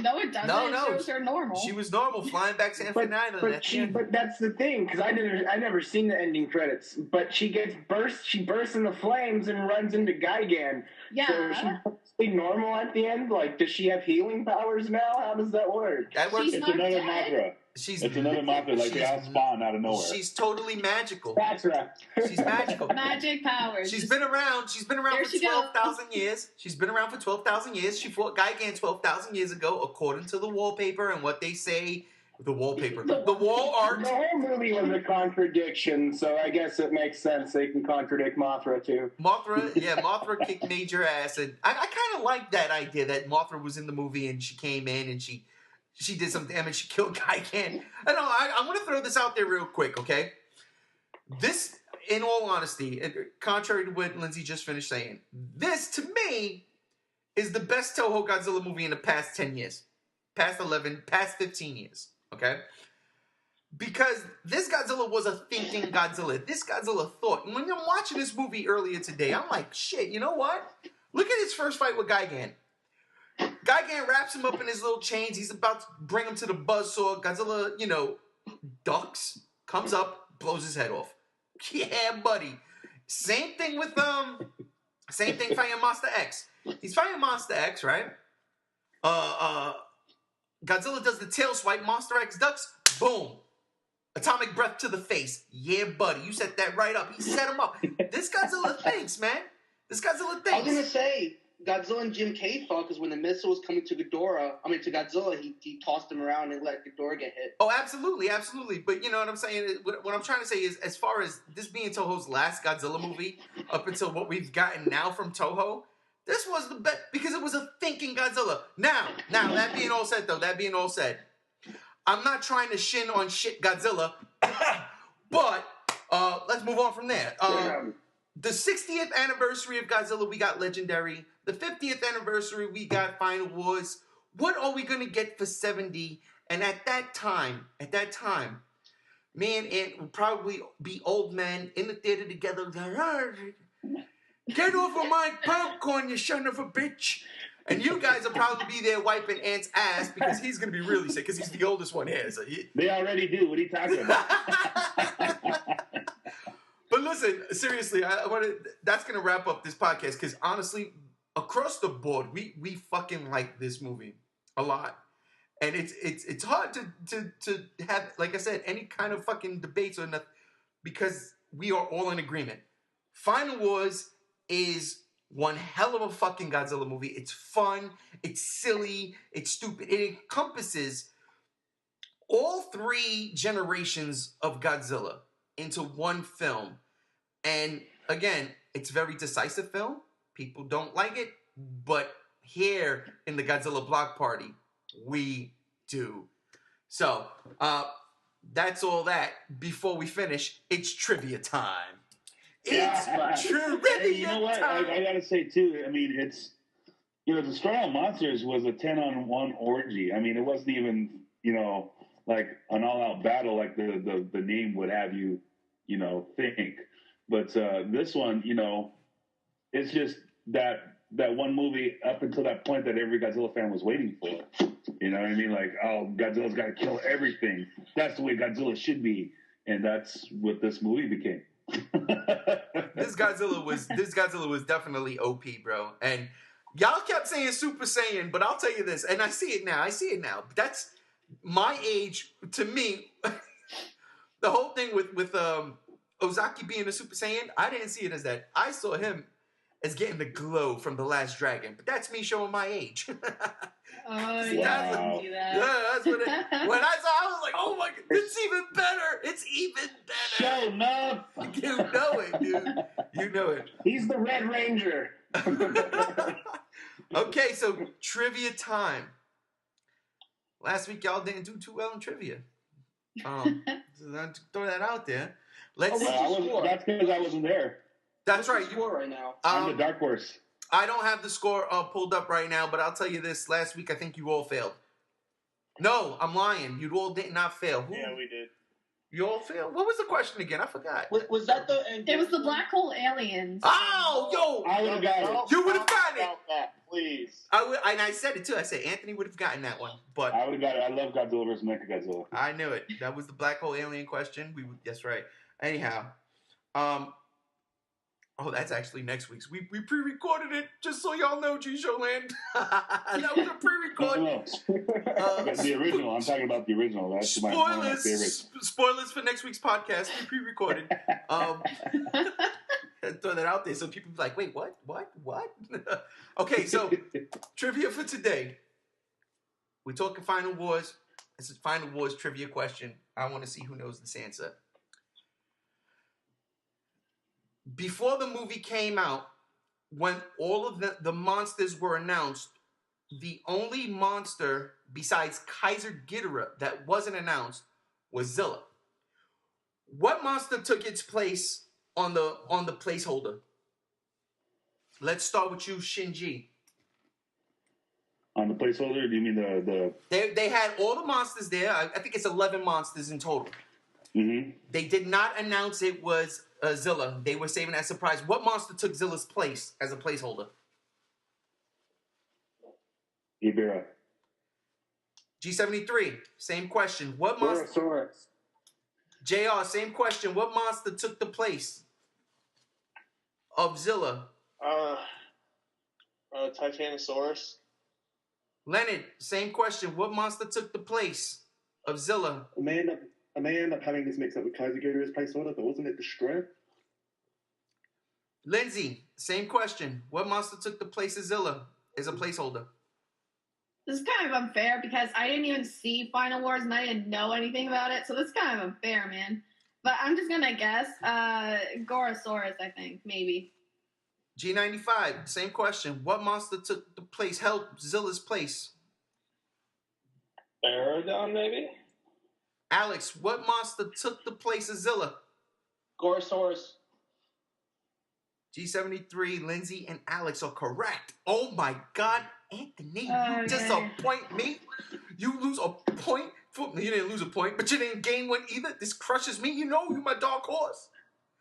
Speaker 6: No, it doesn't.
Speaker 1: No.
Speaker 6: It shows her normal.
Speaker 1: She was normal, flying back to Infant Island.
Speaker 3: But that's the thing, because I never seen the ending credits. But she bursts into flames and runs into Gigan.
Speaker 6: Yeah.
Speaker 3: So is she normal at the end? Like, does she have healing powers now? How does that work?
Speaker 1: That works.
Speaker 6: She's
Speaker 2: It's
Speaker 6: not
Speaker 2: another
Speaker 6: dead.
Speaker 2: Mothra. It's another Mothra, like they all spawn out of nowhere.
Speaker 1: She's totally magical.
Speaker 3: That's right.
Speaker 1: She's magical.
Speaker 6: Magic powers.
Speaker 1: She's been around. She's been around
Speaker 6: There
Speaker 1: for
Speaker 6: she goes.
Speaker 1: 12,000 years. She's been around for 12,000 years. She fought Gigan 12,000 years ago, according to the wallpaper and what they say. The wallpaper. The wall art.
Speaker 3: The whole movie was a contradiction, so I guess it makes sense they can contradict Mothra, too.
Speaker 1: Mothra kicked major ass. And I kind of like that idea that Mothra was in the movie and she came in and she did some damage. She killed Gigan. I want to throw this out there real quick, okay? This, in all honesty, contrary to what Lindsay just finished saying, this, to me, is the best Toho Godzilla movie in the past 10 years. Past 11, past 15 years, okay? Because this Godzilla was a thinking Godzilla. This Godzilla thought. And when I'm watching this movie earlier today, I'm like, shit, you know what? Look at his first fight with Gigan. Gigan wraps him up in his little chains. He's about to bring him to the buzzsaw. Godzilla, ducks, comes up, blows his head off. Yeah, buddy. Same thing fighting Monster X. He's fighting Monster X, right? Godzilla does the tail swipe. Monster X ducks. Boom. Atomic breath to the face. Yeah, buddy. You set that right up. He set him up. This Godzilla thinks, man. This Godzilla thinks.
Speaker 8: I was gonna say Godzilla and Jim K thought because when the missile was coming to Godzilla, he tossed him around and let Ghidorah get hit.
Speaker 1: Oh, absolutely. But you know what I'm saying? What I'm trying to say is, as far as this being Toho's last Godzilla movie, up until what we've gotten now from Toho, this was the best because it was a thinking Godzilla. Now, that being all said, I'm not trying to shin on shit Godzilla, but let's move on from there. The 60th anniversary of Godzilla, we got Legendary. The 50th anniversary, we got Final Wars. What are we going to get for 70? And at that time, me and Ant will probably be old men in the theater together. Get off of my popcorn, you son of a bitch. And you guys will probably be there wiping Ant's ass because he's going to be really sick because he's the oldest one here. So
Speaker 2: they already do. What are you talking about?
Speaker 1: But listen, seriously, that's going to wrap up this podcast because honestly, across the board, we fucking like this movie a lot. And it's hard to have, like I said, any kind of fucking debates or nothing, because we are all in agreement. Final Wars is one hell of a fucking Godzilla movie. It's fun, it's silly, it's stupid. It encompasses all three generations of Godzilla into one film. And again, it's a very decisive film. People don't like it, but here in the Godzilla Block Party, we do. So, that's all that. Before we finish, it's trivia time. It's trivia
Speaker 2: Hey, you know what?
Speaker 1: time.
Speaker 2: I gotta say too. I mean, it's Destroy All Monsters was a 10-on-1 orgy. I mean, it wasn't even like an all-out battle like the name would have you think. But this one, it's just that one movie up until that point that every Godzilla fan was waiting for. You know what I mean? Like, oh, Godzilla's got to kill everything. That's the way Godzilla should be, and that's what this movie became.
Speaker 1: This Godzilla was definitely OP, bro. And y'all kept saying Super Saiyan, but I'll tell you this, and I see it now. That's my age. To me, the whole thing with Ozaki being a Super Saiyan, I didn't see it as that. I saw him as getting the glow from The Last Dragon. But that's me showing my age.
Speaker 6: Oh,
Speaker 1: See,
Speaker 6: yeah,
Speaker 1: that's
Speaker 6: I can see that.
Speaker 1: Yeah, that's what it. When I saw, I was like, "Oh my god, it's even better! It's even better!"
Speaker 2: Show enough.
Speaker 1: You know it, dude. You know it.
Speaker 3: He's the Red Ranger.
Speaker 1: Okay, so trivia time. Last week y'all didn't do too well in trivia. So I'll throw that out there. Let's.
Speaker 2: That's because I wasn't there.
Speaker 1: That's right.
Speaker 8: What's the score right now?
Speaker 2: I'm the dark horse.
Speaker 1: I don't have the score pulled up right now, but I'll tell you this. Last week, I think you all failed. No, I'm lying. You all did not fail. Who?
Speaker 4: Yeah, we did.
Speaker 1: You all failed? What was the question again? I forgot.
Speaker 8: Was that the?
Speaker 6: It was the black hole aliens.
Speaker 1: Oh, yo!
Speaker 2: I would have got it.
Speaker 1: You would have gotten it.
Speaker 4: About that, please.
Speaker 1: And I said it too. I said Anthony would have gotten that one, but
Speaker 2: I would have got it. I love Godzilla vs. Mechagodzilla.
Speaker 1: I knew it. That was the black hole alien question. That's right. Anyhow, oh, that's actually next week's. We pre-recorded it just so y'all know, G-Show Land. That was a pre-record.
Speaker 2: The original. I'm talking about the original. That's one of my favorites.
Speaker 1: Spoilers for next week's podcast. We pre-recorded. Throw that out there so people be like, wait, what? Okay, so trivia for today. We're talking Final Wars. This is Final Wars trivia question. I want to see who knows this answer. Before the movie came out, when all of the monsters were announced, the only monster besides Kaiser Ghidorah that wasn't announced was Zilla. What monster took its place on the placeholder? Let's start with you, Shinji.
Speaker 2: On the placeholder? Do you mean the...
Speaker 1: They had all the monsters there. I think it's 11 monsters in total.
Speaker 2: Mm-hmm.
Speaker 1: They did not announce it was Zilla. They were saving that surprise. What monster took Zilla's place as a placeholder?
Speaker 2: Ibera.
Speaker 1: G73, same question. What monster? JR, same question. What monster took the place of Zilla?
Speaker 4: Titanosaurus.
Speaker 1: Leonard, same question. What monster took the place of Zilla?
Speaker 5: I may end up having this mixed up with Kaiser Ghidorah's placeholder, but wasn't it Destroyer?
Speaker 1: Lindsay, same question. What monster took the place of Zilla as a placeholder?
Speaker 6: This is kind of unfair because I didn't even see Final Wars and I didn't know anything about it, so this is kind of unfair, man. But I'm just gonna guess Gorosaurus, I think, maybe.
Speaker 1: G95, same question. What monster took the place, held Zilla's place?
Speaker 7: Baradon, maybe?
Speaker 1: Alex, what monster took the place of Zilla?
Speaker 8: Gorosaurus.
Speaker 1: G73, Lindsay, and Alex are correct. Oh my God, Anthony,
Speaker 6: Oh,
Speaker 1: you disappoint me. You lose a point. You didn't lose a point, but you didn't gain one either. This crushes me. You know you're my dark horse.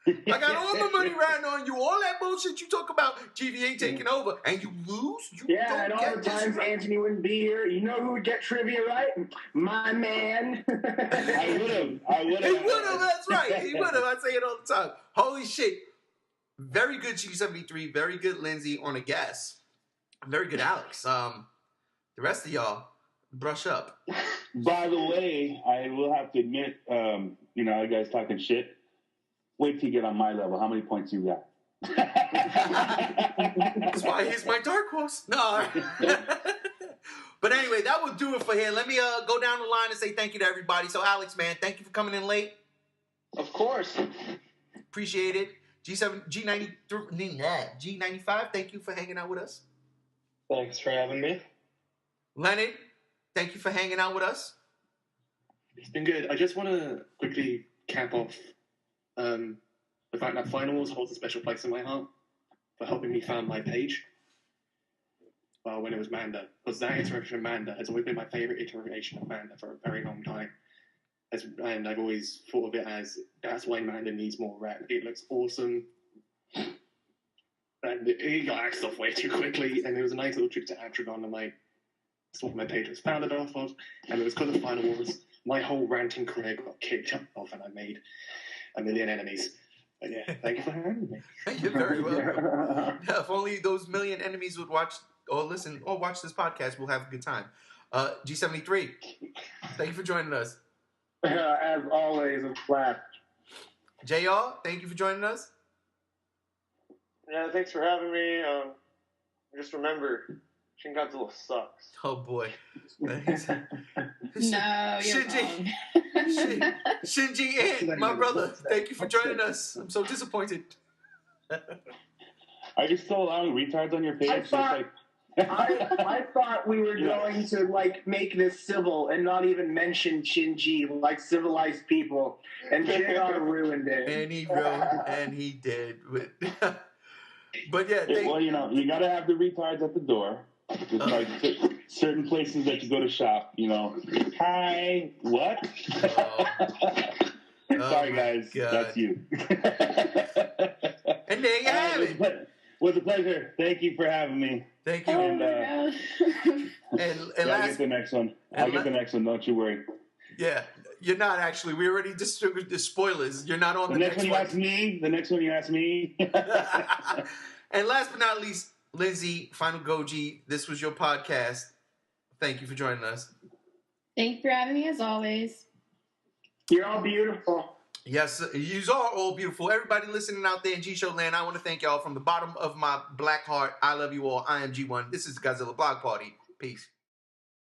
Speaker 1: I got all my money riding on you. All that bullshit you talk about GVA taking over, and you lose? You
Speaker 3: Yeah, and all the times Anthony wouldn't be here. You know who would get trivia right? My man.
Speaker 2: I would have.
Speaker 1: He would have, that's right. He would have. I say it all the time. Holy shit. Very good G73. Very good Lindsay on a guess. Very good Alex. The rest of y'all, Brush up.
Speaker 2: By the way, I will have to admit, you guys talking shit. Wait till you get on my level. How many points you got?
Speaker 1: That's why he's my dark horse. No. But anyway, that will do it for here. Let me go down the line and say thank you to everybody. So, Alex, man, thank you for coming in late.
Speaker 8: Of course.
Speaker 1: Appreciate it. G95, thank you for hanging out with us.
Speaker 7: Thanks for having me.
Speaker 1: Leonard, thank you for hanging out with us.
Speaker 5: It's been good. I just want to quickly cap off the fact that Final Wars holds a special place in my heart for helping me found my page. Well, when it was Manda, because that iteration of Manda has always been my favorite iteration of Manda for a very long time. And I've always thought of it as, that's why Manda needs more rep. It looks awesome. And it got axed off way too quickly, and it was a nice little trip to Atragon, and that's what my page was founded off of, and it was because of Final Wars. My whole ranting career got kicked off, and I made a million enemies. But yeah, thank you for having me.
Speaker 1: You're very welcome. Yeah, if only those million enemies would watch or listen or watch this podcast, we'll have a good time. G73, thank you for joining us.
Speaker 3: As always, a blast.
Speaker 1: JR, thank you for joining us.
Speaker 4: Yeah, thanks for having me. Just remember, Shin Godzilla sucks.
Speaker 1: Oh boy.
Speaker 6: No, you're
Speaker 1: Shinji.
Speaker 6: wrong.
Speaker 1: Shinji and my brother, thank you for joining us. I'm so disappointed.
Speaker 2: Are you still allowing retards on your page?
Speaker 3: I thought we were going to make this civil and not even mention Shinji like civilized people, and JR ruined it.
Speaker 1: And he did. But yeah,
Speaker 2: well, you gotta have the retards at the door. It's like certain places that you go to shop. Hi, what? Sorry, guys, that's you.
Speaker 1: And there you have it.
Speaker 2: It was a pleasure. Thank you for having me.
Speaker 1: Thank you.
Speaker 6: Oh my gosh.
Speaker 1: And
Speaker 2: I'll get the next one. I'll get the next one. Don't you worry.
Speaker 1: Yeah, you're not actually. We already distributed the spoilers. You're not on the next one.
Speaker 2: The next one you ask me.
Speaker 1: And last but not least, Lindsay, Final Goji, this was your podcast. Thank you for joining us.
Speaker 6: Thanks for having me as always.
Speaker 3: You're all beautiful.
Speaker 1: Yes, you are all beautiful. Everybody listening out there in G-Show land, I want to thank y'all from the bottom of my black heart. I love you all. I am G1. This is Godzilla Blog Party. Peace.